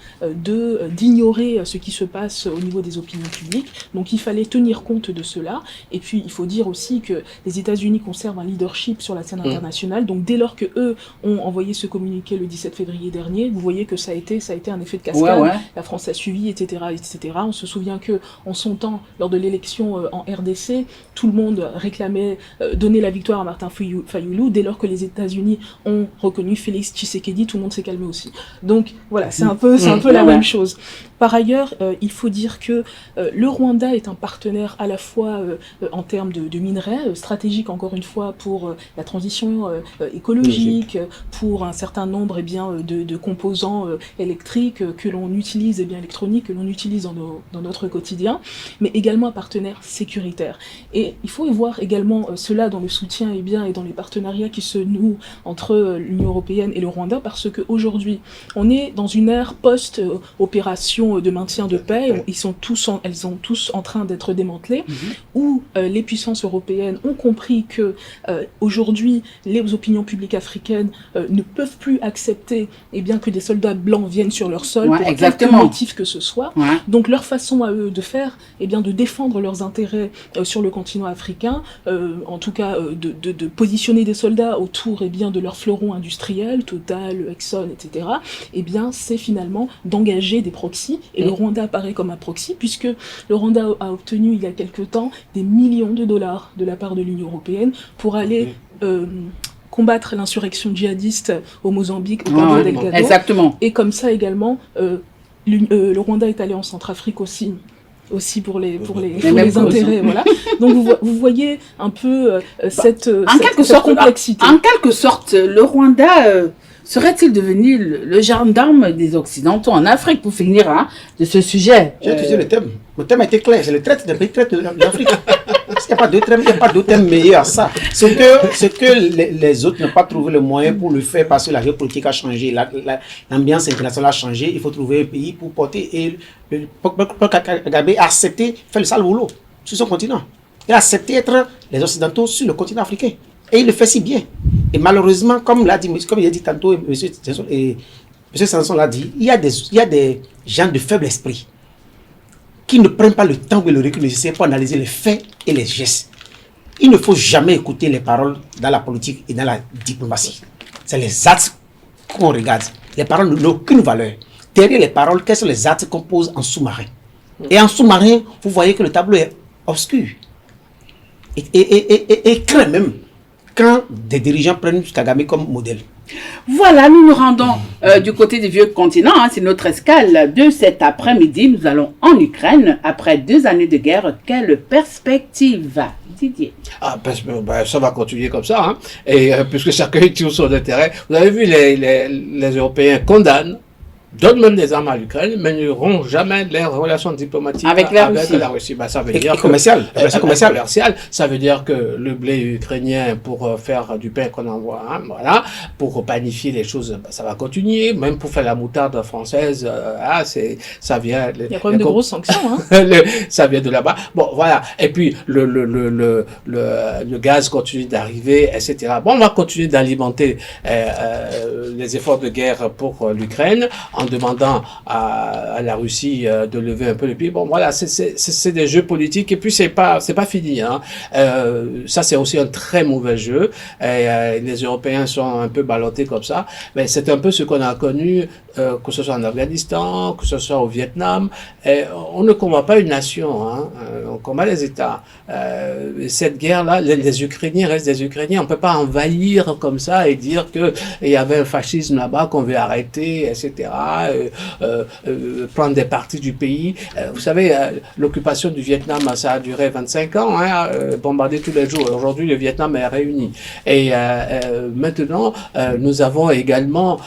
d'ignorer ce qui se passe au niveau des opinions publiques. Donc, il fallait tenir compte de cela. Et puis, il faut dire aussi que les États-Unis conservent un leadership sur la scène internationale. Donc, dès lors que eux ont envoyé ce communiqué le 17 février dernier, vous voyez que ça a été un effet de cascade. La France a suivi, etc., etc. On se souvient que, en son temps, lors de l'élection en RDC, tout le monde réclamait donner la victoire à Martin Fayoulou. Dès lors que les États-Unis ont reconnu Félix Tshisekedi, tout le monde s'est calmé aussi. Donc voilà, c'est un peu la même chose. Par ailleurs, il faut dire que le Rwanda est un partenaire à la fois en termes de minerais, stratégique encore une fois pour la transition écologique, pour un certain nombre de composants électriques que l'on utilise, électroniques, que l'on utilise dans notre quotidien, mais également un partenaire sécuritaire. Et il faut voir également cela dans le soutien et dans les partenariats qui se nouent entre l'Union européenne et le Rwanda, parce qu'aujourd'hui, on est dans une ère post-opération de maintien de paix, elles sont tous en train d'être démantelées, où les puissances européennes ont compris que aujourd'hui, les opinions publiques africaines ne peuvent plus accepter que des soldats blancs viennent sur leur sol pour quelque motif que ce soit. Donc leur façon à eux de faire, de défendre leurs intérêts sur le continent africain, en tout cas de positionner des soldats autour de leurs fleurons industriels, Total, Exxon, etc., c'est finalement d'engager des proxys. Et le Rwanda apparaît comme un proxy, puisque le Rwanda a obtenu il y a quelque temps des millions de dollars de la part de l'Union européenne pour aller combattre l'insurrection djihadiste au Mozambique, au Cabo Delgado. Exactement. Et comme ça également, le Rwanda est allé en Centrafrique aussi pour les intérêts, voilà. Donc vous voyez un peu cette complexité. En quelque sorte, le Rwanda serait-il devenu le gendarme des Occidentaux en Afrique, pour finir de ce sujet? J'ai utilisé le thème. Le thème a été clair, c'est le traite des pays traite de l'Afrique. Il n'y a pas de thème meilleur à ça. C'est que les autres n'ont pas trouvé le moyen pour le faire parce que la géopolitique a changé, l'ambiance internationale a changé. Il faut trouver un pays pour porter et Paul Kagame a accepté faire le sale boulot sur son continent. Il a accepté être les Occidentaux sur le continent africain. Et il le fait si bien. Et malheureusement, comme il a dit tantôt, et M. Sanson l'a dit, il y a des gens de faible esprit qui ne prennent pas le temps et le recul nécessaire pour analyser les faits et les gestes. Il ne faut jamais écouter les paroles dans la politique et dans la diplomatie. C'est les actes qu'on regarde. Les paroles n'ont aucune valeur. Derrière les paroles, quels sont les actes qu'on pose en sous-marin? Et en sous-marin, vous voyez que le tableau est obscur. Et craint même quand des dirigeants prennent Kagame comme modèle. Voilà, nous nous rendons du côté du vieux continent. C'est notre escale de cet après-midi. Nous allons en Ukraine. Après 2 années de guerre, quelle perspective, Didier? Ça va continuer comme ça. Et puisque chacun tire son intérêt. Vous avez vu, les Européens condamnent, donnent même des armes à l'Ukraine, mais n'auront jamais les relations diplomatiques avec la Russie. Ça veut dire commercial. Ça veut dire que le blé ukrainien pour faire du pain qu'on envoie, pour planifier les choses, ça va continuer. Même pour faire la moutarde française, ça vient. Il y a quand même de grosses sanctions. Ça vient de là-bas. Bon, voilà. Et puis le gaz continue d'arriver, etc. Bon, on va continuer d'alimenter les efforts de guerre pour l'Ukraine en demandant à la Russie de lever un peu le pied. Bon, voilà, c'est des jeux politiques et puis c'est pas fini. Ça, c'est aussi un très mauvais jeu. Et, les Européens sont un peu ballottés comme ça. Mais c'est un peu ce qu'on a connu, que ce soit en Afghanistan, que ce soit au Vietnam. Et on ne combat pas une nation, on combat les États. Cette guerre-là, les Ukrainiens restent des Ukrainiens. On peut pas envahir comme ça et dire que il y avait un fascisme là-bas qu'on veut arrêter, etc. Prendre des parties du pays. Vous savez, l'occupation du Vietnam, ça a duré 25 ans, bombarder tous les jours. Aujourd'hui, le Vietnam est réuni. Et maintenant, nous avons également,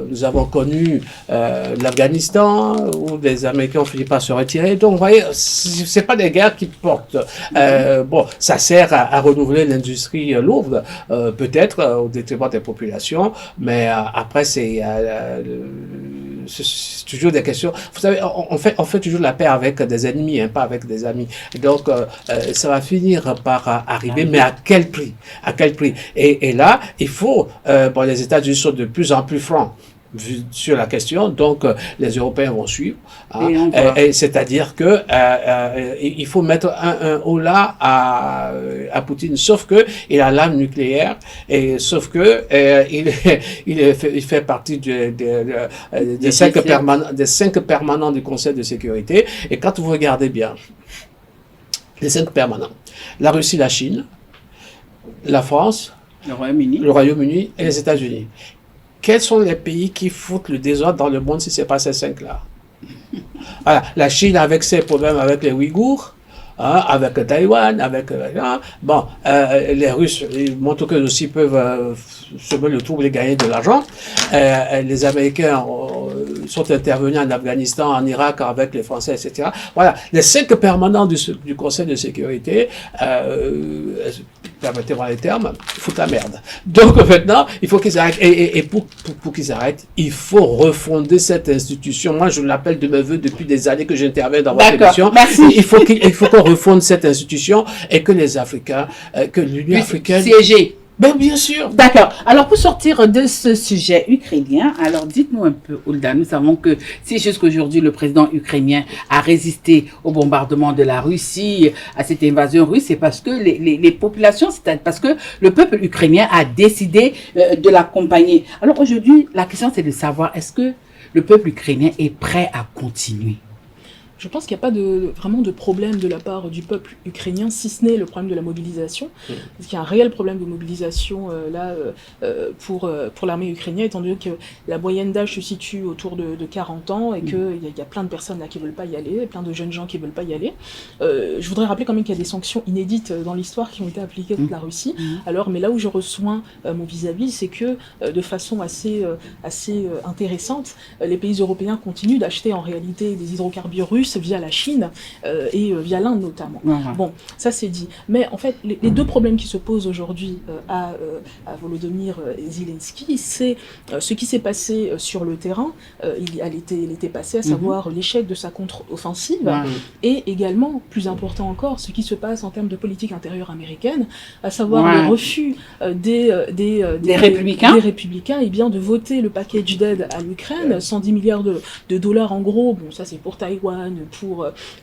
nous avons connu l'Afghanistan, où les Américains ont fini par se retirer. Donc, vous voyez, c'est pas des guerres qui portent. Bon, ça sert à renouveler l'industrie lourde, peut-être au détriment des populations, mais après, c'est toujours des questions. Vous savez, on fait toujours la paix avec des ennemis, pas avec des amis. Donc, ça va finir par arriver, mais à quel prix? À quel prix? Et là, il faut, les États-Unis sont de plus en plus francs sur la question, donc les Européens vont suivre. Hein, et c'est-à-dire que il faut mettre un holà à Poutine, sauf que il a l'arme nucléaire, et sauf que il fait partie des 5 permanents du Conseil de sécurité. Et quand vous regardez bien les 5 permanents, la Russie, la Chine, la France, le Royaume-Uni et les États-Unis. Quels sont les pays qui foutent le désordre dans le monde si ce n'est pas ces 5-là? Voilà, la Chine avec ses problèmes avec les Ouïghours, avec Taïwan, avec... les Russes, ils montrent qu'eux aussi peuvent semer le trouble et gagner de l'argent. Les Américains sont intervenus en Afghanistan, en Irak, avec les Français, etc. Voilà, les 5 permanents du Conseil de sécurité, permettez-moi les termes, foutent la merde. Donc maintenant, il faut qu'ils arrêtent. Et pour qu'ils arrêtent, il faut refonder cette institution. Moi, je l'appelle de mes voeux depuis des années que j'interviens dans votre émission. Il faut qu'on refonde cette institution et que les Africains, que l'Union africaine... Siéger. Ben, bien sûr. D'accord. Alors, pour sortir de ce sujet ukrainien, alors dites-nous un peu, Hulda, nous savons que si jusqu'aujourd'hui le président ukrainien a résisté au bombardement de la Russie, à cette invasion russe, c'est parce que les populations, c'est parce que le peuple ukrainien a décidé de l'accompagner. Alors aujourd'hui, la question c'est de savoir, est-ce que le peuple ukrainien est prêt à continuer? Je pense qu'il n'y a pas vraiment de problème de la part du peuple ukrainien, si ce n'est le problème de la mobilisation. Parce qu'il y a un réel problème de mobilisation pour l'armée ukrainienne, étant donné que la moyenne d'âge se situe autour de 40 ans et qu'il y a plein de personnes là qui ne veulent pas y aller, plein de jeunes gens qui ne veulent pas y aller. Je voudrais rappeler quand même qu'il y a des sanctions inédites dans l'histoire qui ont été appliquées contre la Russie. Alors, mais là où je rejoins mon vis-à-vis, c'est que de façon assez intéressante, les pays européens continuent d'acheter en réalité des hydrocarbures russes via la Chine et via l'Inde notamment. Bon, ça c'est dit. Mais en fait, les deux problèmes qui se posent aujourd'hui à Volodymyr Zelensky, c'est ce qui s'est passé sur le terrain l'été passé, à savoir l'échec de sa contre-offensive, et également, plus important encore, ce qui se passe en termes de politique intérieure américaine, à savoir le refus des républicains bien, de voter le package d'aide à l'Ukraine, 110 milliards de dollars en gros, bon ça c'est pour Taïwan,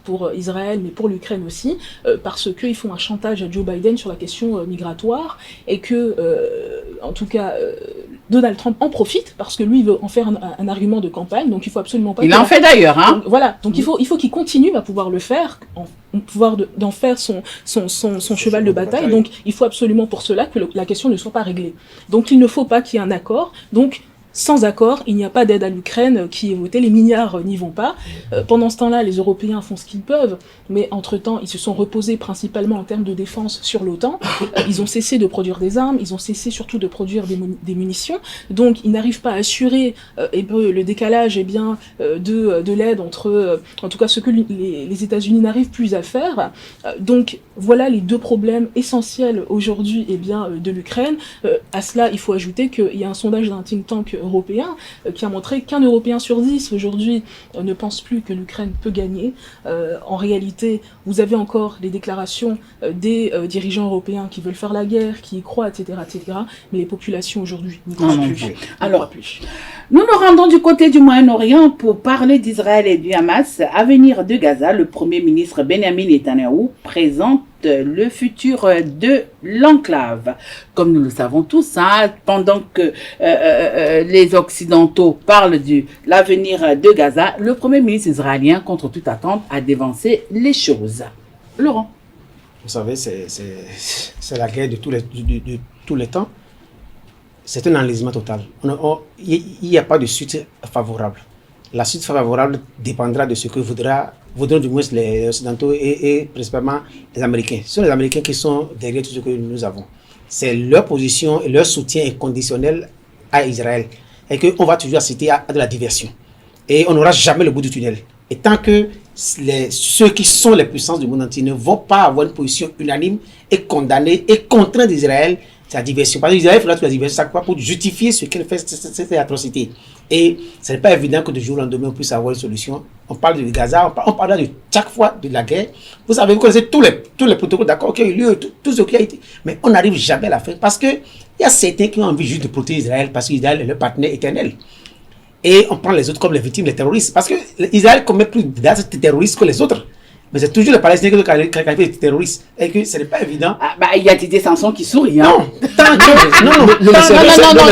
pour Israël, mais pour l'Ukraine aussi, parce qu'ils font un chantage à Joe Biden sur la question migratoire, et que, en tout cas, Donald Trump en profite, parce que lui, il veut en faire un argument de campagne, donc il faut absolument pas... Il en fait d'ailleurs, hein. Donc, voilà, donc il faut qu'il continue à pouvoir le faire, d'en faire son cheval de bataille, donc il faut absolument pour cela que la question ne soit pas réglée. Donc il ne faut pas qu'il y ait un accord, donc... Sans accord, il n'y a pas d'aide à l'Ukraine qui est votée, les milliards n'y vont pas. Pendant ce temps-là, les Européens font ce qu'ils peuvent, mais entre-temps, ils se sont reposés principalement en termes de défense sur l'OTAN. Ils ont cessé de produire des armes, ils ont cessé surtout de produire des munitions. Donc, ils n'arrivent pas à assurer le décalage de l'aide entre, en tout cas, ce que les États-Unis n'arrivent plus à faire. Donc, voilà les deux problèmes essentiels aujourd'hui de l'Ukraine. À cela, il faut ajouter qu'il y a un sondage d'un think tank européen qui a montré qu'un Européen sur 10 aujourd'hui ne pense plus que l'Ukraine peut gagner. En réalité, vous avez encore les déclarations des dirigeants européens qui veulent faire la guerre, qui y croient, etc., mais les populations aujourd'hui n'y croient plus. Alors, nous nous rendons du côté du Moyen-Orient pour parler d'Israël et du Hamas. À venir de Gaza, le Premier ministre Benjamin Netanyahou présente le futur de l'enclave. Comme nous le savons tous, pendant que les Occidentaux parlent de l'avenir de Gaza, le Premier ministre israélien, contre toute attente, a dévancé les choses. Laurent. Vous savez, c'est la guerre de tous les temps. C'est un enlisement total. Il n'y a pas de suite favorable. La suite favorable dépendra de ce que voudront du moins les Occidentaux et principalement les Américains. Ce sont les Américains qui sont derrière tout ce que nous avons. C'est leur position et leur soutien inconditionnel à Israël. Et qu'on va toujours assister à de la diversion. Et on n'aura jamais le bout du tunnel. Et tant que ceux qui sont les puissances du monde entier ne vont pas avoir une position unanime et condamner et contraindre Israël C'est la diversion. Parce qu'Israël fait la diversion chaque fois pour justifier ce qu'elle fait, cette atrocité. Et ce n'est pas évident que de jour au lendemain, on puisse avoir une solution. On parle de Gaza, on parle de chaque fois de la guerre. Vous savez, vous connaissez tous les protocoles d'accord qui ont eu lieu, tout ce qui a été. Mais on n'arrive jamais à la fin parce qu'il y a certains qui ont envie juste de protéger Israël parce qu'Israël est le partenaire éternel. Et on prend les autres comme les victimes, les terroristes. Parce que Israël commet plus d'actes terroristes que les autres. Mais c'est toujours les Palestiniens qui qualifient de terroristes. Et que ce n'est pas évident. Ah, bah, il y a Didier Samson qui sourit. Hein. Non, tant que. Non,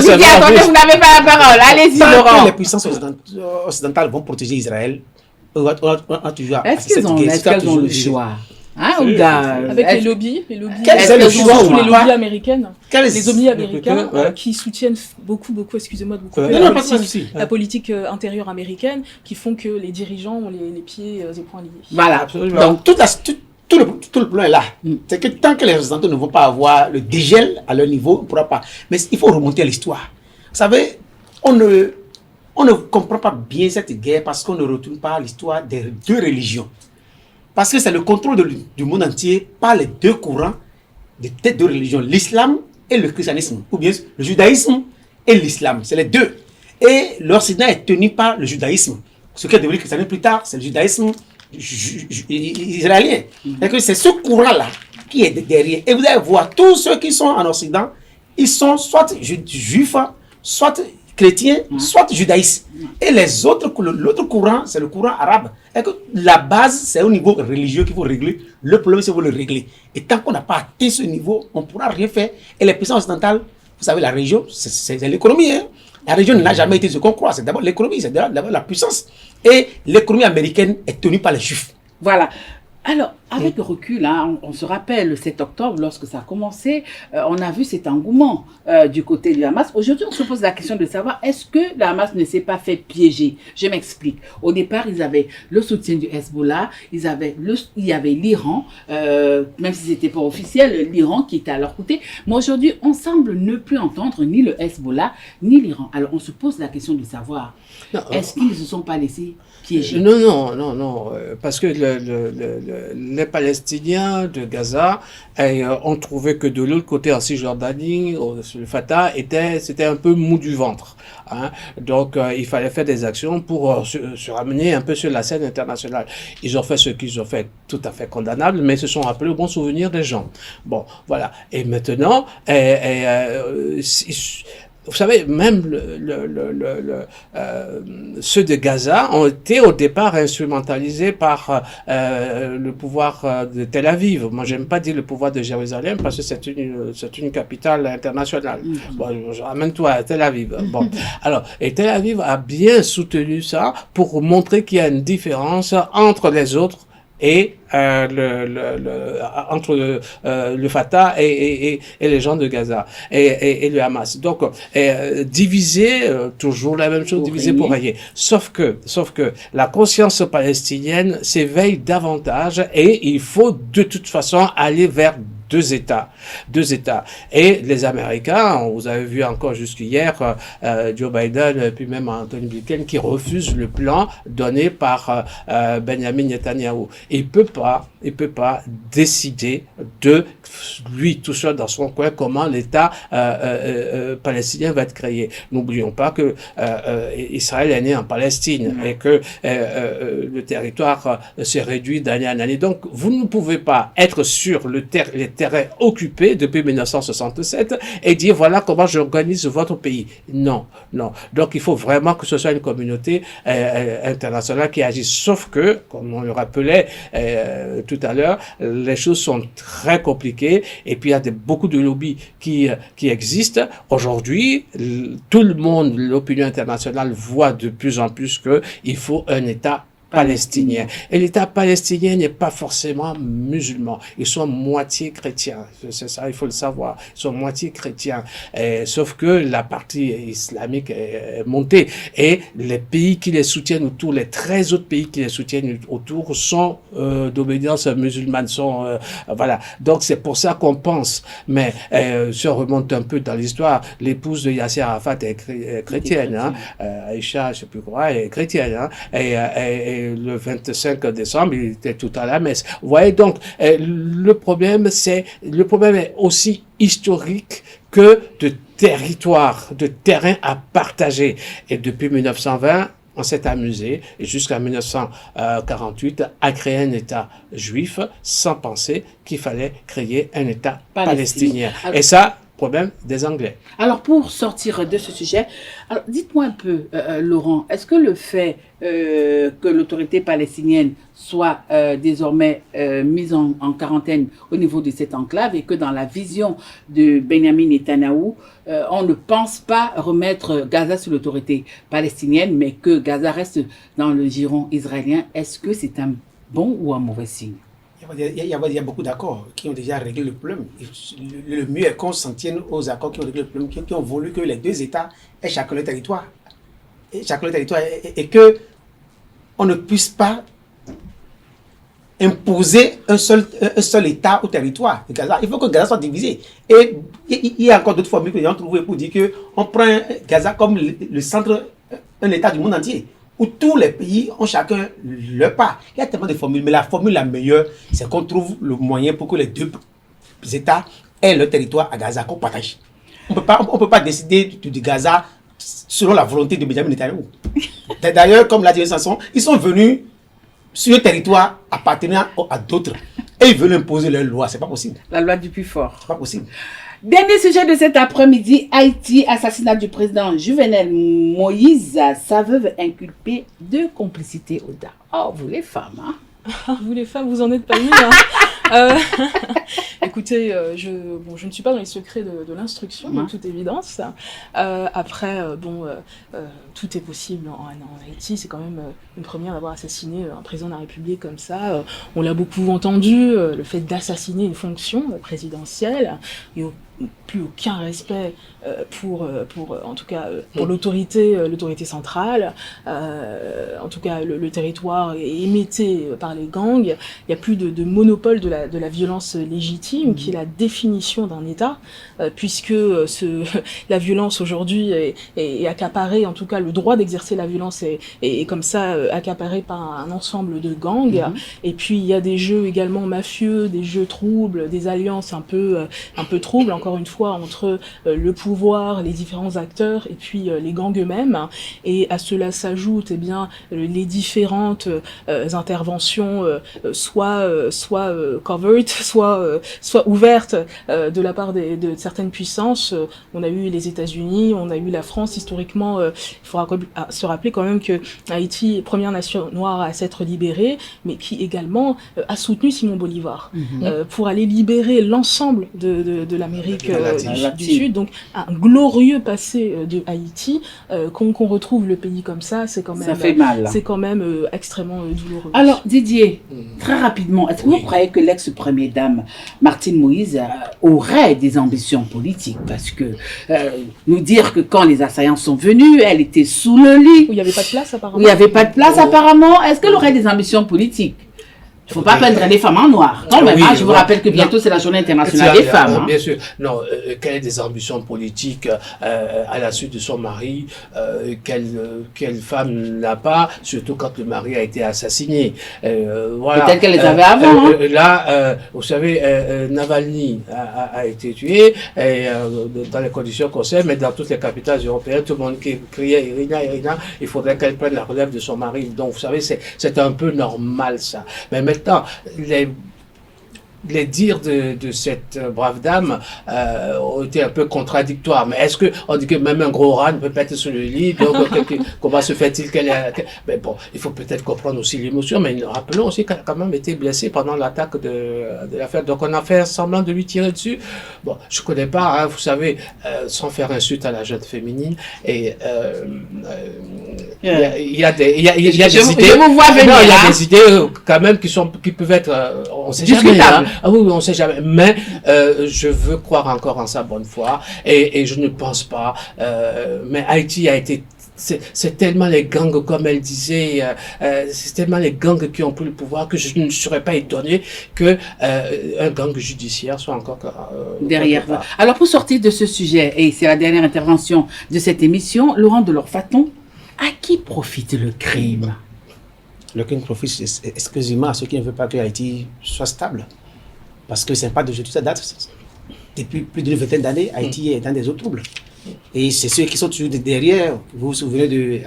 Didier, attendez, vous n'avez pas la parole. Allez-y, tant Laurent. que les puissances occidentales vont protéger Israël, on a toujours. Est-ce qu'elles ont le choix? Hein, avec les lobbies, Quel est le choix, surtout les moi lobbies américaennes, Quel est- les lobbies américains Ouais. qui soutiennent beaucoup, excusez-moi de vous couper, Ouais. Non, pas de souci. la politique intérieure américaine, qui font que les dirigeants ont les pieds et poings liés. Voilà. Absolument. Donc, tout le plan est là. C'est que tant que les Occidentaux ne vont pas avoir le dégel à leur niveau, on ne pourra pas. Mais il faut remonter à l'histoire. Vous savez, on ne comprend pas bien cette guerre parce qu'on ne retourne pas à l'histoire des deux religions. Parce que c'est le contrôle du monde entier par les deux courants de ces deux religions, l'islam et le christianisme, ou bien le judaïsme et l'islam. C'est les deux. Et l'Occident est tenu par le judaïsme. Ce qui est devenu christianisme plus tard, c'est le judaïsme israélien. C'est ce courant-là qui est derrière. Et vous allez voir, tous ceux qui sont en Occident, ils sont soit juifs, soit chrétiens, soit judaïstes. Et les autres, l'autre courant, c'est le courant arabe. Et que la base, c'est au niveau religieux qu'il faut régler. Le problème, c'est qu'il faut le régler. Et tant qu'on n'a pas atteint ce niveau, on ne pourra rien faire. Et les puissances occidentales, vous savez, la région, c'est l'économie. Hein? La région n'a jamais été ce qu'on croit. C'est d'abord l'économie, c'est d'abord la puissance. Et l'économie américaine est tenue par les juifs. Voilà. Alors, avec le recul, hein, on se rappelle le 7 octobre, lorsque ça a commencé, on a vu cet engouement du côté du Hamas. Aujourd'hui, on se pose la question de savoir, est-ce que le Hamas ne s'est pas fait piéger? Je m'explique. Au départ, ils avaient le soutien du Hezbollah, il y avait l'Iran, même si ce n'était pas officiel, l'Iran qui était à leur côté. Mais aujourd'hui, on semble ne plus entendre ni le Hezbollah, ni l'Iran. Alors, on se pose la question de savoir, est-ce qu'ils ne se sont pas laissés piéger? Non, parce que les Palestiniens de Gaza ont trouvé que de l'autre côté, en Cisjordanie, le Fatah, c'était un peu mou du ventre. Hein. Donc, il fallait faire des actions pour se ramener un peu sur la scène internationale. Ils ont fait ce qu'ils ont fait, tout à fait condamnable, mais se sont rappelés au bon souvenir des gens. Bon, voilà. Et maintenant, vous savez, même ceux de Gaza ont été au départ instrumentalisés par le pouvoir de Tel Aviv. Moi, j'aime pas dire le pouvoir de Jérusalem parce que c'est une capitale internationale. Bon, ramène-toi à Tel Aviv. Bon, alors, et Tel Aviv a bien soutenu ça pour montrer qu'il y a une différence entre les autres et entre le Fatah et les gens de Gaza et le Hamas. Donc, diviser, toujours la même chose, diviser pour régner. Sauf que la conscience palestinienne s'éveille davantage et il faut de toute façon aller vers deux États. Et les Américains, vous avez vu encore jusqu'hier, Joe Biden, puis même Anthony Blinken, qui refusent le plan donné par Benjamin Netanyahu. Il peut pas décider de lui tout seul dans son coin comment l'État palestinien va être créé. N'oublions pas que Israël est né en Palestine et que le territoire s'est réduit d'année en année. Donc, vous ne pouvez pas être sur les terrains occupés depuis 1967 et dire voilà comment j'organise votre pays. Non. Donc, il faut vraiment que ce soit une communauté internationale qui agisse. Sauf que, comme on le rappelait tout à l'heure, les choses sont très compliquées et puis il y a beaucoup de lobbies qui existent. Aujourd'hui, tout le monde, l'opinion internationale voit de plus en plus qu'il faut un État palestinien. Et l'État palestinien n'est pas forcément musulman. Ils sont moitié chrétiens. C'est ça, il faut le savoir. Ils sont moitié chrétiens. Sauf que la partie islamique est montée. Et les pays qui les soutiennent autour, les 13 autres pays qui les soutiennent autour sont d'obédience musulmane. Voilà. Donc c'est pour ça qu'on pense. Mais si on remonte un peu dans l'histoire, l'épouse de Yasser Arafat est chrétienne. Aïcha, je sais plus quoi, est chrétienne. Et et le 25 décembre, il était tout à la messe. Vous voyez donc, le problème est aussi historique que de territoire, de terrain à partager. Et depuis 1920, on s'est amusé, et jusqu'à 1948, à créer un État juif sans penser qu'il fallait créer un État palestinien. Et ça, problème des Anglais. Alors, pour sortir de ce sujet, alors dites-moi un peu, Laurent, est-ce que le fait que l'autorité palestinienne soit désormais mise en quarantaine au niveau de cette enclave et que dans la vision de Benjamin Netanyahou, on ne pense pas remettre Gaza sous l'autorité palestinienne, mais que Gaza reste dans le giron israélien, est-ce que c'est un bon ou un mauvais signe? Il y a beaucoup d'accords qui ont déjà réglé le problème. Le mieux est qu'on s'en tienne aux accords qui ont réglé le problème, qui ont voulu que les deux États aient chacun le territoire. Et que on ne puisse pas imposer un seul État au territoire de Gaza. Il faut que Gaza soit divisé. Et il y a encore d'autres formules que les gens ont trouvées pour dire qu'on prend Gaza comme le centre, un État du monde entier, où tous les pays ont chacun leur part. Il y a tellement de formules, mais la formule la meilleure, c'est qu'on trouve le moyen pour que les deux États aient leur territoire à Gaza, qu'on partage. On peut pas décider de Gaza selon la volonté de Benjamin Netanyahou. D'ailleurs, comme l'a dit Sanson, ils sont venus sur un territoire appartenant à d'autres et ils veulent imposer leur loi. C'est pas possible. La loi du plus fort. C'est pas possible. Dernier sujet de cet après-midi, Haïti, assassinat du président Jovenel Moïse, sa veuve inculpée de complicité au DA. Oh, vous les femmes, hein? Vous les femmes, vous en êtes pas mieux. Écoutez, je ne suis pas dans les secrets de l'instruction, de toute évidence. Après, tout est possible en Haïti. C'est quand même une première d'avoir assassiné un président de la République comme ça. On l'a beaucoup entendu, le fait d'assassiner une fonction présidentielle. Il n'y a plus aucun respect pour en tout cas pour l'autorité centrale. En tout cas, le territoire est émetté par les gangs. Il n'y a plus de monopole de la violence légitime, qui est la définition d'un État, puisque la violence aujourd'hui est accaparée, en tout cas le droit d'exercer la violence est comme ça accaparé par un ensemble de gangs. Et puis il y a des jeux également mafieux, des jeux troubles, des alliances un peu troubles, encore une fois, entre le pouvoir, les différents acteurs et puis les gangs eux-mêmes. Et à cela s'ajoutent les différentes interventions, soit covered, soit ouvertes de la part de certaines puissances. On a eu les États-Unis, on a eu la France. Historiquement, il faudra se rappeler quand même que Haïti est première nation noire à s'être libérée, mais qui également a soutenu Simon Bolivar pour aller libérer l'ensemble de l'Amérique du Sud. Donc un glorieux passé de Haïti, qu'on retrouve le pays comme ça, c'est quand même, ça fait mal. C'est quand même extrêmement douloureux. Alors Didier, très rapidement, est-ce que vous croyez que l'ex-première dame Martine Moïse aurait des ambitions politiques? Parce que nous dire que quand les assaillants sont venus, elle était sous le lit. Où il n'y avait pas de place apparemment. Où il n'y avait pas de place apparemment. Est-ce qu'elle aurait des ambitions politiques? Il ne faut pas peindre les femmes en noir. Quand même, je vous rappelle que bientôt c'est la journée internationale des femmes. Bien sûr. Non, qu'elle ait des ambitions politiques à la suite de son mari, quelle femme n'a pas, surtout quand le mari a été assassiné. Voilà. Peut-être qu'elle les avait avant. Là, vous savez, Navalny a été tué et, dans les conditions qu'on sait, mais dans toutes les capitales européennes, tout le monde criait Irina, il faudrait qu'elle prenne la relève de son mari. Donc, vous savez, c'est un peu normal ça. Mais maintenant, les dires de cette brave dame ont été un peu contradictoires. Mais est-ce qu'on dit que même un gros rat ne peut pas être sur le lit? Donc, comment se fait-il mais bon, il faut peut-être comprendre aussi l'émotion, mais rappelons aussi qu'elle a quand même été blessée pendant l'attaque de l'affaire. Donc, on a fait semblant de lui tirer dessus. Bon, je ne connais pas, hein, vous savez, sans faire insulte à la jeune féminine. Et il y a des idées. Je vous vois venir. Il y a des idées quand même qui peuvent être, on ne sait jamais. Hein. Ah oui, on ne sait jamais. Mais je veux croire encore en sa bonne foi et je ne pense pas. Mais Haïti a été... C'est tellement les gangs, comme elle disait, c'est tellement les gangs qui ont pris le pouvoir que je ne serais pas étonné que un gang judiciaire soit encore derrière. Alors pour sortir de ce sujet, et c'est la dernière intervention de cette émission, Laurent Delors-Faton, à qui profite le crime? ce n'est qu'une profite exclusivement à ceux qui ne veulent pas que Haïti soit stable. Parce que ce n'est pas d'aujourd'hui, ça date. Depuis plus d'une vingtaine d'années, Haïti est dans des eaux troubles. Et c'est ceux qui sont toujours derrière. Vous vous souvenez de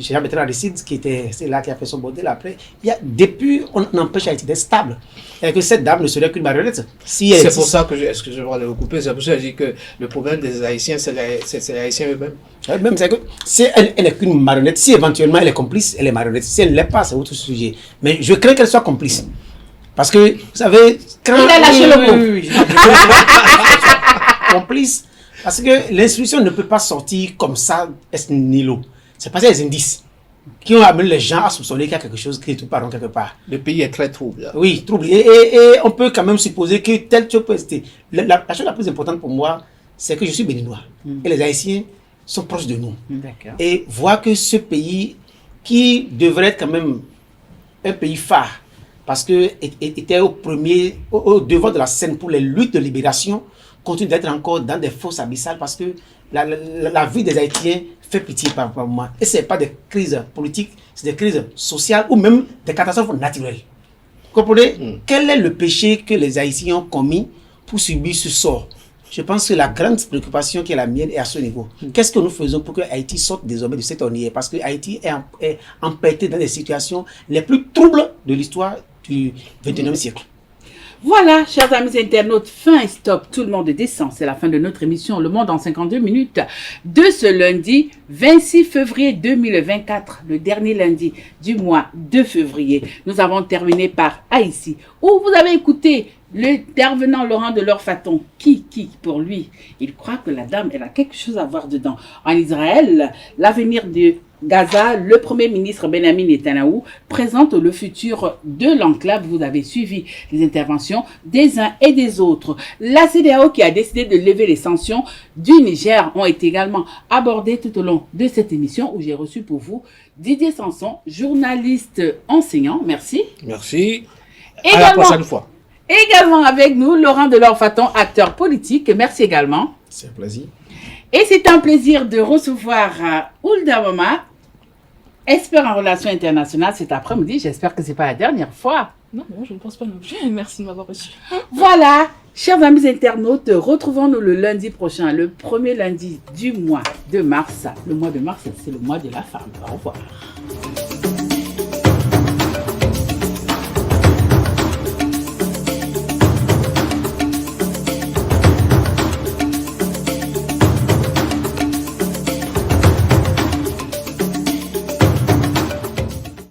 Jean-Bertrand Aristide, c'est là qui a fait son bordel après. Depuis, on empêche Haïti d'être stable. Et que cette dame ne serait qu'une marionnette. Si c'est pour ça que, excusez-moi de vous couper, c'est pour ça que je dis que le problème des Haïtiens, c'est les Haïtiens eux-mêmes. Même c'est que si elle n'est qu'une marionnette, si éventuellement elle est complice, elle est marionnette. Si elle ne l'est pas, c'est autre sujet. Mais je crains qu'elle soit complice. Parce que, vous savez, quand... Il a lâché le mot. Complice. Parce que l'instruction ne peut pas sortir comme ça, est nihilo. C'est parce qu'il y a des indices qui ont amené les gens à soupçonner qu'il y a quelque chose qui est tout pardon quelque part. Le pays est très trouble. Oui, trouble. Et on peut quand même supposer que tel chose peut être... La chose la plus importante pour moi, c'est que je suis béninois. Et les Haïtiens sont proches de nous. Et voir que ce pays, qui devrait être quand même un pays phare, parce que était au devant de la scène pour les luttes de libération, continue d'être encore dans des fosses abyssales parce que la vie des Haïtiens fait pitié par moment. Et ce n'est pas des crises politiques, c'est des crises sociales ou même des catastrophes naturelles. Vous comprenez? Quel est le péché que les Haïtiens ont commis pour subir ce sort? Je pense que la grande préoccupation qui est la mienne est à ce niveau. Qu'est-ce que nous faisons pour que Haïti sorte désormais de cette ornière? Parce que Haïti est empêtré dans des situations les plus troubles de l'histoire du XXIe siècle. Voilà, chers amis internautes, fin et stop, tout le monde descend. C'est la fin de notre émission Le Monde en 52 minutes de ce lundi 26 février 2024, le dernier lundi du mois de février. Nous avons terminé par Haïti, où vous avez écouté l'intervenant Laurent Delors-Faton, qui, pour lui, il croit que la dame, elle a quelque chose à voir dedans. En Israël, l'avenir de Gaza, le Premier ministre Benjamin Netanyahou présente le futur de l'enclave. Vous avez suivi les interventions des uns et des autres. La CEDEAO qui a décidé de lever les sanctions du Niger ont été également abordées tout au long de cette émission où j'ai reçu pour vous Didier Sanson, journaliste enseignant. Merci. Merci. Également, à la prochaine fois. Également avec nous, Laurent Delors-Faton, acteur politique. Merci également. C'est un plaisir. Et c'est un plaisir de recevoir Oulda Mama, expert en relations internationales cet après-midi. J'espère que ce n'est pas la dernière fois. Non, je ne pense pas non plus. Merci de m'avoir reçu. Voilà, chers amis internautes, retrouvons-nous le lundi prochain, le premier lundi du mois de mars. Le mois de mars, c'est le mois de la femme. Au revoir.